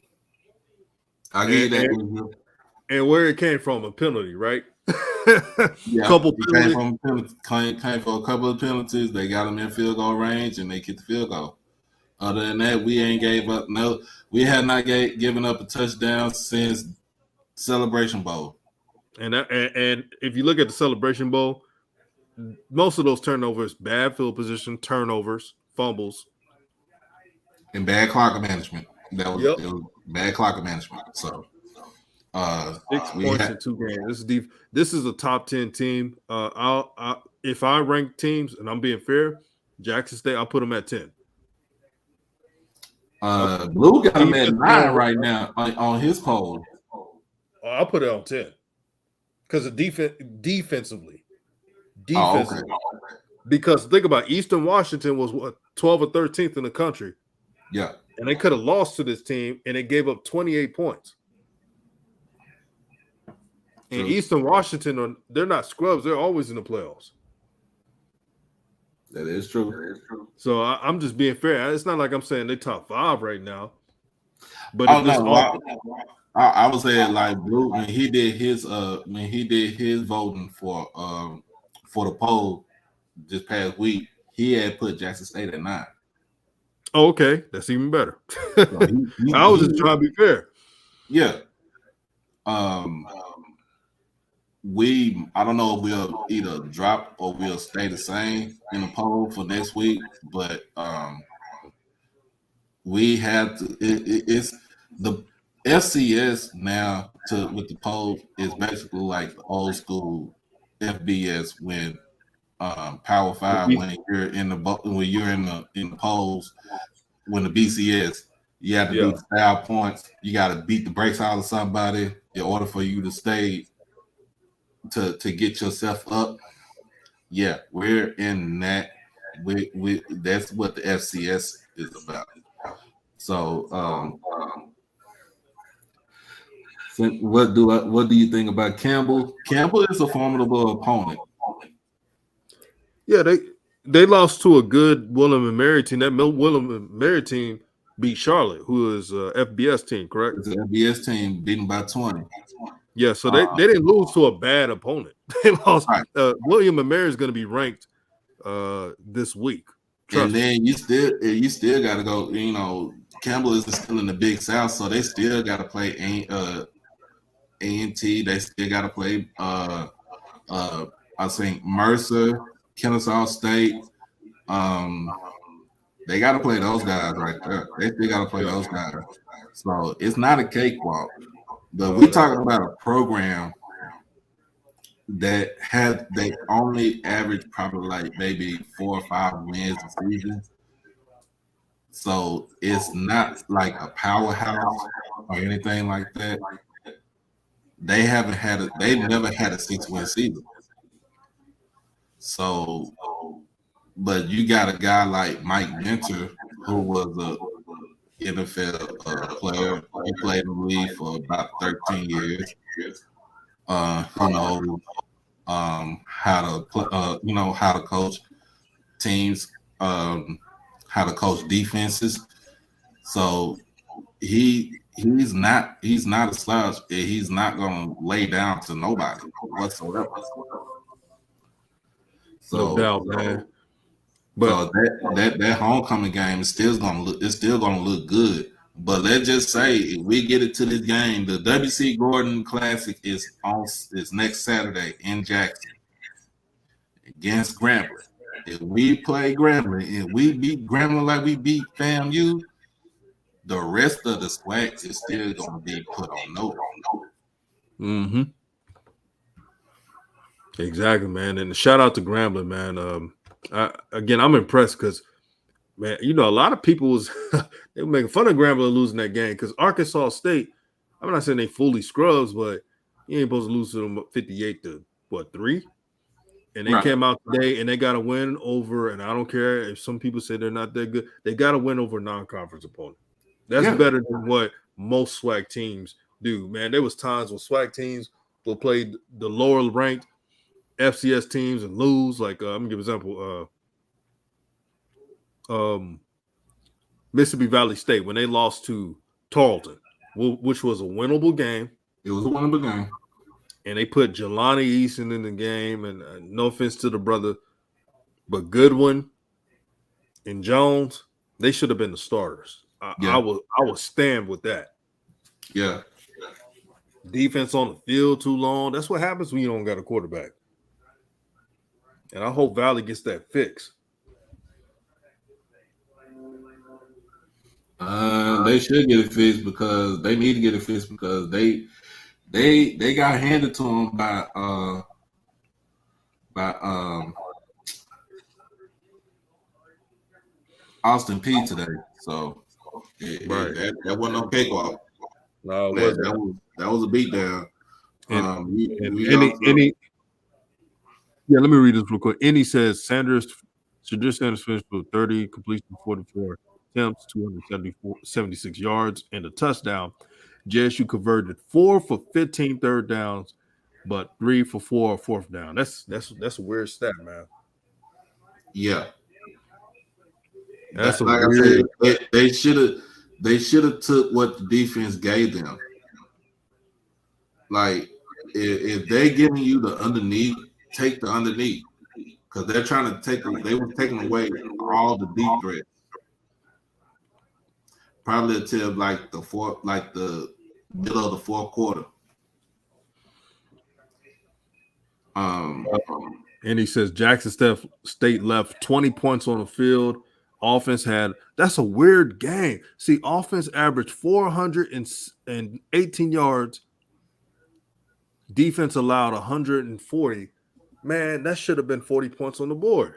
I get that. And where it came from, a penalty, right? Yeah, couple came for a couple of penalties. They got them in field goal range, and they kicked the field goal. Other than that, we ain't gave up. No, we had not given up a touchdown since Celebration Bowl. And if you look at the Celebration Bowl, most of those turnovers, bad field position, turnovers, fumbles, and bad clock management. It was bad clock management. So 6 points in 2 games. This is deep. This is a top 10 team. If I rank teams, and I'm being fair, Jackson State, I'll put them at 10. Blue got him at 9 right now on his poll. I'll put it on 10 because of defensively. Oh, okay. Because think about it, Eastern Washington was what 12 or 13th in the country. Yeah, and they could have lost to this team, and it gave up 28 points. And Eastern Washington, they're not scrubs; they're always in the playoffs. That is true. So I'm just being fair. It's not like I'm saying they top 5 right now. But I was saying like Blue when he did his voting for the poll this past week, he had put Jackson State at 9. Oh, okay, that's even better. I was just trying to be fair. Yeah. I don't know if we'll either drop or we'll stay the same in the poll for next week, but we have to. It's the FCS now with the poll is basically like the old school FBS when Power 5 when you're in the polls when the BCS you have to do style points. You got to beat the brakes out of somebody in order for you to stay. To get yourself up, yeah, we're in that. We that's what the FCS is about. So, what do you think about Campbell? Campbell is a formidable opponent. Yeah, they lost to a good Willem and Mary team. That Willem and Mary team beat Charlotte, who is a FBS team, correct? It's an FBS team beaten by 20. Yeah, so they didn't lose to a bad opponent. They lost. Right. William and Mary is going to be ranked this week. And then you still got to go. You know, Campbell is still in the Big South, so they still got to play A&T. They still got to play. I think Mercer, Kennesaw State. They got to play those guys right there. They still got to play those guys. So it's not a cakewalk. But we're talking about a program that they only average probably like maybe 4 or 5 wins a season. So it's not like a powerhouse or anything like that. They've never had a 6-win season. So, but you got a guy like Mike Venter who was NFL player. He played in the league for about 13 years. He knows how to coach teams, how to coach defenses. So he's not a slouch. He's not gonna lay down to nobody whatsoever. So, no doubt, man. But that homecoming game is still gonna look good. But let's just say if we get it to this game, the WC Gordon Classic is next Saturday in Jackson against Grambling. If we play Grambling and we beat Grambling like we beat FAMU, the rest of the SWAC is still gonna be put on notice. Mm-hmm. Exactly, man. And shout out to Grambling, man. I'm impressed because, man, a lot of people was they were making fun of Grambling losing that game because Arkansas State, I'm not saying they fully scrubs, but you ain't supposed to lose to them 58-3. And they came out today and they got a win over, and I don't care if some people say they're not that good, they got to win over a non-conference opponent. That's better than what most SWAC teams do, man. There was times when SWAC teams will play the lower ranked FCS teams and lose. Like I'm gonna give an example. Mississippi Valley State when they lost to Tarleton, which was a winnable game. It was a winnable game. And they put Jelani Easton in the game. And no offense to the brother, but Goodwin and Jones, they should have been the starters. I will stand with that. Yeah. Defense on the field too long. That's what happens when you don't got a quarterback. And I hope Valley gets that fixed. They should get it fixed because they need to get it fixed because they got handed to them by Austin P today. So that wasn't no cakewalk. No, that was a beatdown. Let me read this real quick. Any says Sanders finished with 30 completion, 44 attempts, 276 yards, and a touchdown. JSU converted 4 for 15 third downs, but 3 for 4 fourth down. That's a weird stat, man. Yeah, that's like weird. I said. They should have took what the defense gave them. Like if they giving you the underneath, take the underneath because they're trying to they were taking away all the deep threats. Probably until the middle of the fourth quarter. And he says Jackson State left 20 points on the field. Offense that's a weird game. See, offense averaged 418 yards. Defense allowed 140. Man, that should have been 40 points on the board.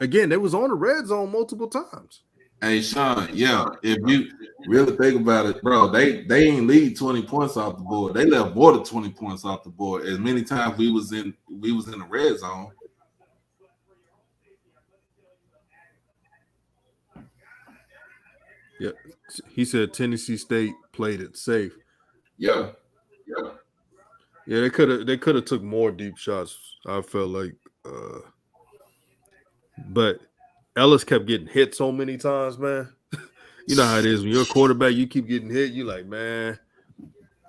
Again, they was on the red zone multiple times. Hey, Sean, if you really think about it, bro, they ain't leave 20 points off the board. They left more than 20 points off the board. As many times we was in the red zone. Yeah, he said Tennessee State played it safe. Yeah. They could have took more deep shots. I felt like, but Ellis kept getting hit so many times, man. You know how it is when you're a quarterback, you keep getting hit. You like, man.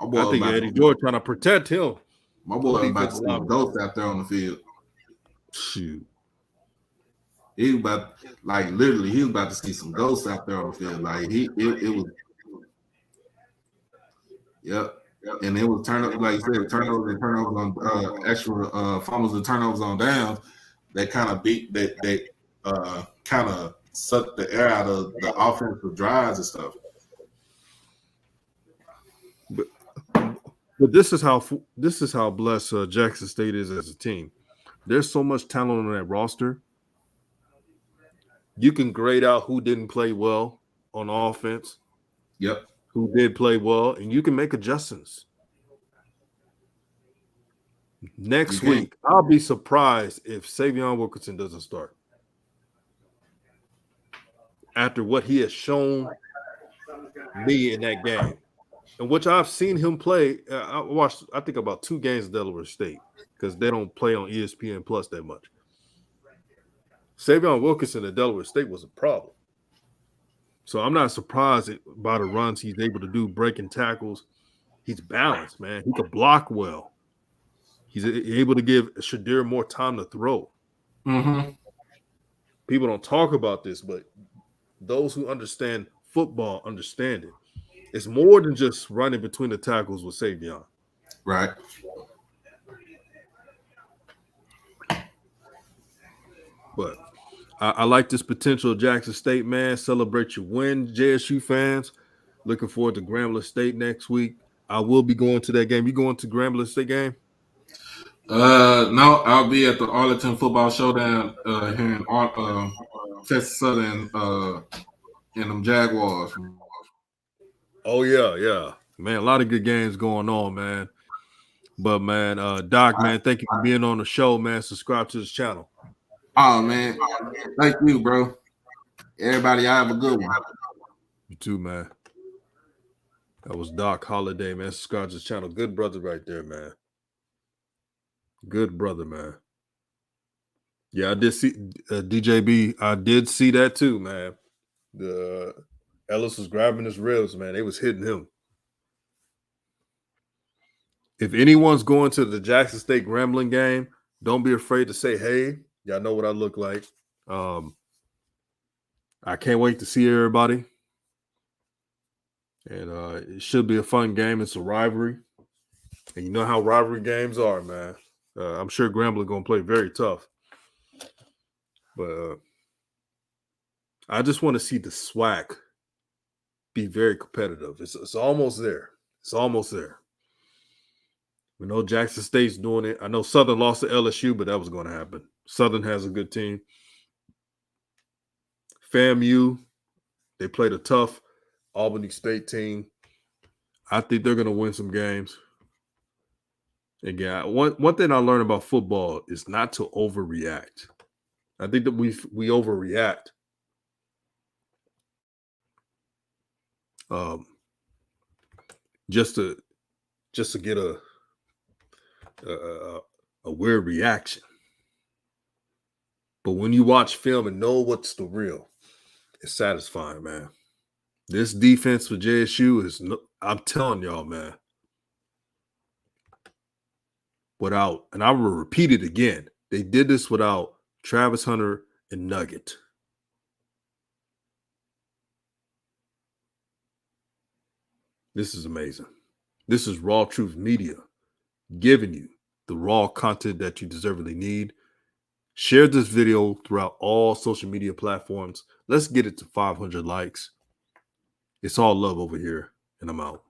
I think Eddie George trying to protect him. My boy about to see ghosts out there on the field. Shoot. He was about to see some ghosts out there on the field. Like it was. Yep. And it was turnovers, like you said, turnovers on extra fumbles and turnovers on downs. They kind of kind of sucked the air out of the offensive drives and stuff. But this is how blessed Jackson State is as a team. There's so much talent on that roster. You can grade out who didn't play well on offense. Yep. Who did play well, and you can make adjustments. Next week, I'll be surprised if Savion Wilkerson doesn't start. After what he has shown me in that game, in which I've seen him play. I watched, I think, about 2 games of Delaware State because they don't play on ESPN Plus that much. Savion Wilkinson at Delaware State was a problem. So I'm not surprised by the runs he's able to do, breaking tackles. He's balanced, man. He could block well. He's able to give Shadir more time to throw. Mm-hmm. People don't talk about this, but those who understand football understand it. It's more than just running between the tackles with Savion. Right. But I like this potential Jackson State, man. Celebrate your win, JSU fans. Looking forward to Grambling State next week. I will be going to that game. You going to Grambling State game? No, I'll be at the Arlington Football Showdown here in Texas Southern in them Jaguars. Oh, yeah. Man, a lot of good games going on, man. But, man, Doc, man, thank you for being on the show, man. Subscribe to this channel. Oh, man. Thank you, bro. Everybody, I have a good one. You too, man. That was Doc Holiday, man. Subscribe to this channel. Good brother right there, man. Good brother, man. Yeah, I did see DJB. I did see that too, man. The Ellis was grabbing his ribs, man. They was hitting him. If anyone's going to the Jackson State Grambling game, don't be afraid to say, hey, y'all know what I look like. I can't wait to see everybody. And it should be a fun game. It's a rivalry. And you know how rivalry games are, man. I'm sure Grambling going to play very tough. But I just want to see the SWAC be very competitive. It's almost there. It's almost there. We know Jackson State's doing it. I know Southern lost to LSU, but that was going to happen. Southern has a good team. FAMU, they played a tough Albany State team. I think they're going to win some games. Again, one thing I learned about football is not to overreact. I think that we overreact. Just to get a weird reaction. But when you watch film and know what's the real, it's satisfying, man. This defense for JSU is, I'm telling y'all, man, without, and I will repeat it again, they did this without Travis Hunter and Nugget. This is amazing. This is RawTruth Media giving you the raw content that you deservedly need. Share this video throughout all social media platforms. Let's get it to 500 likes. It's all love over here, and I'm out.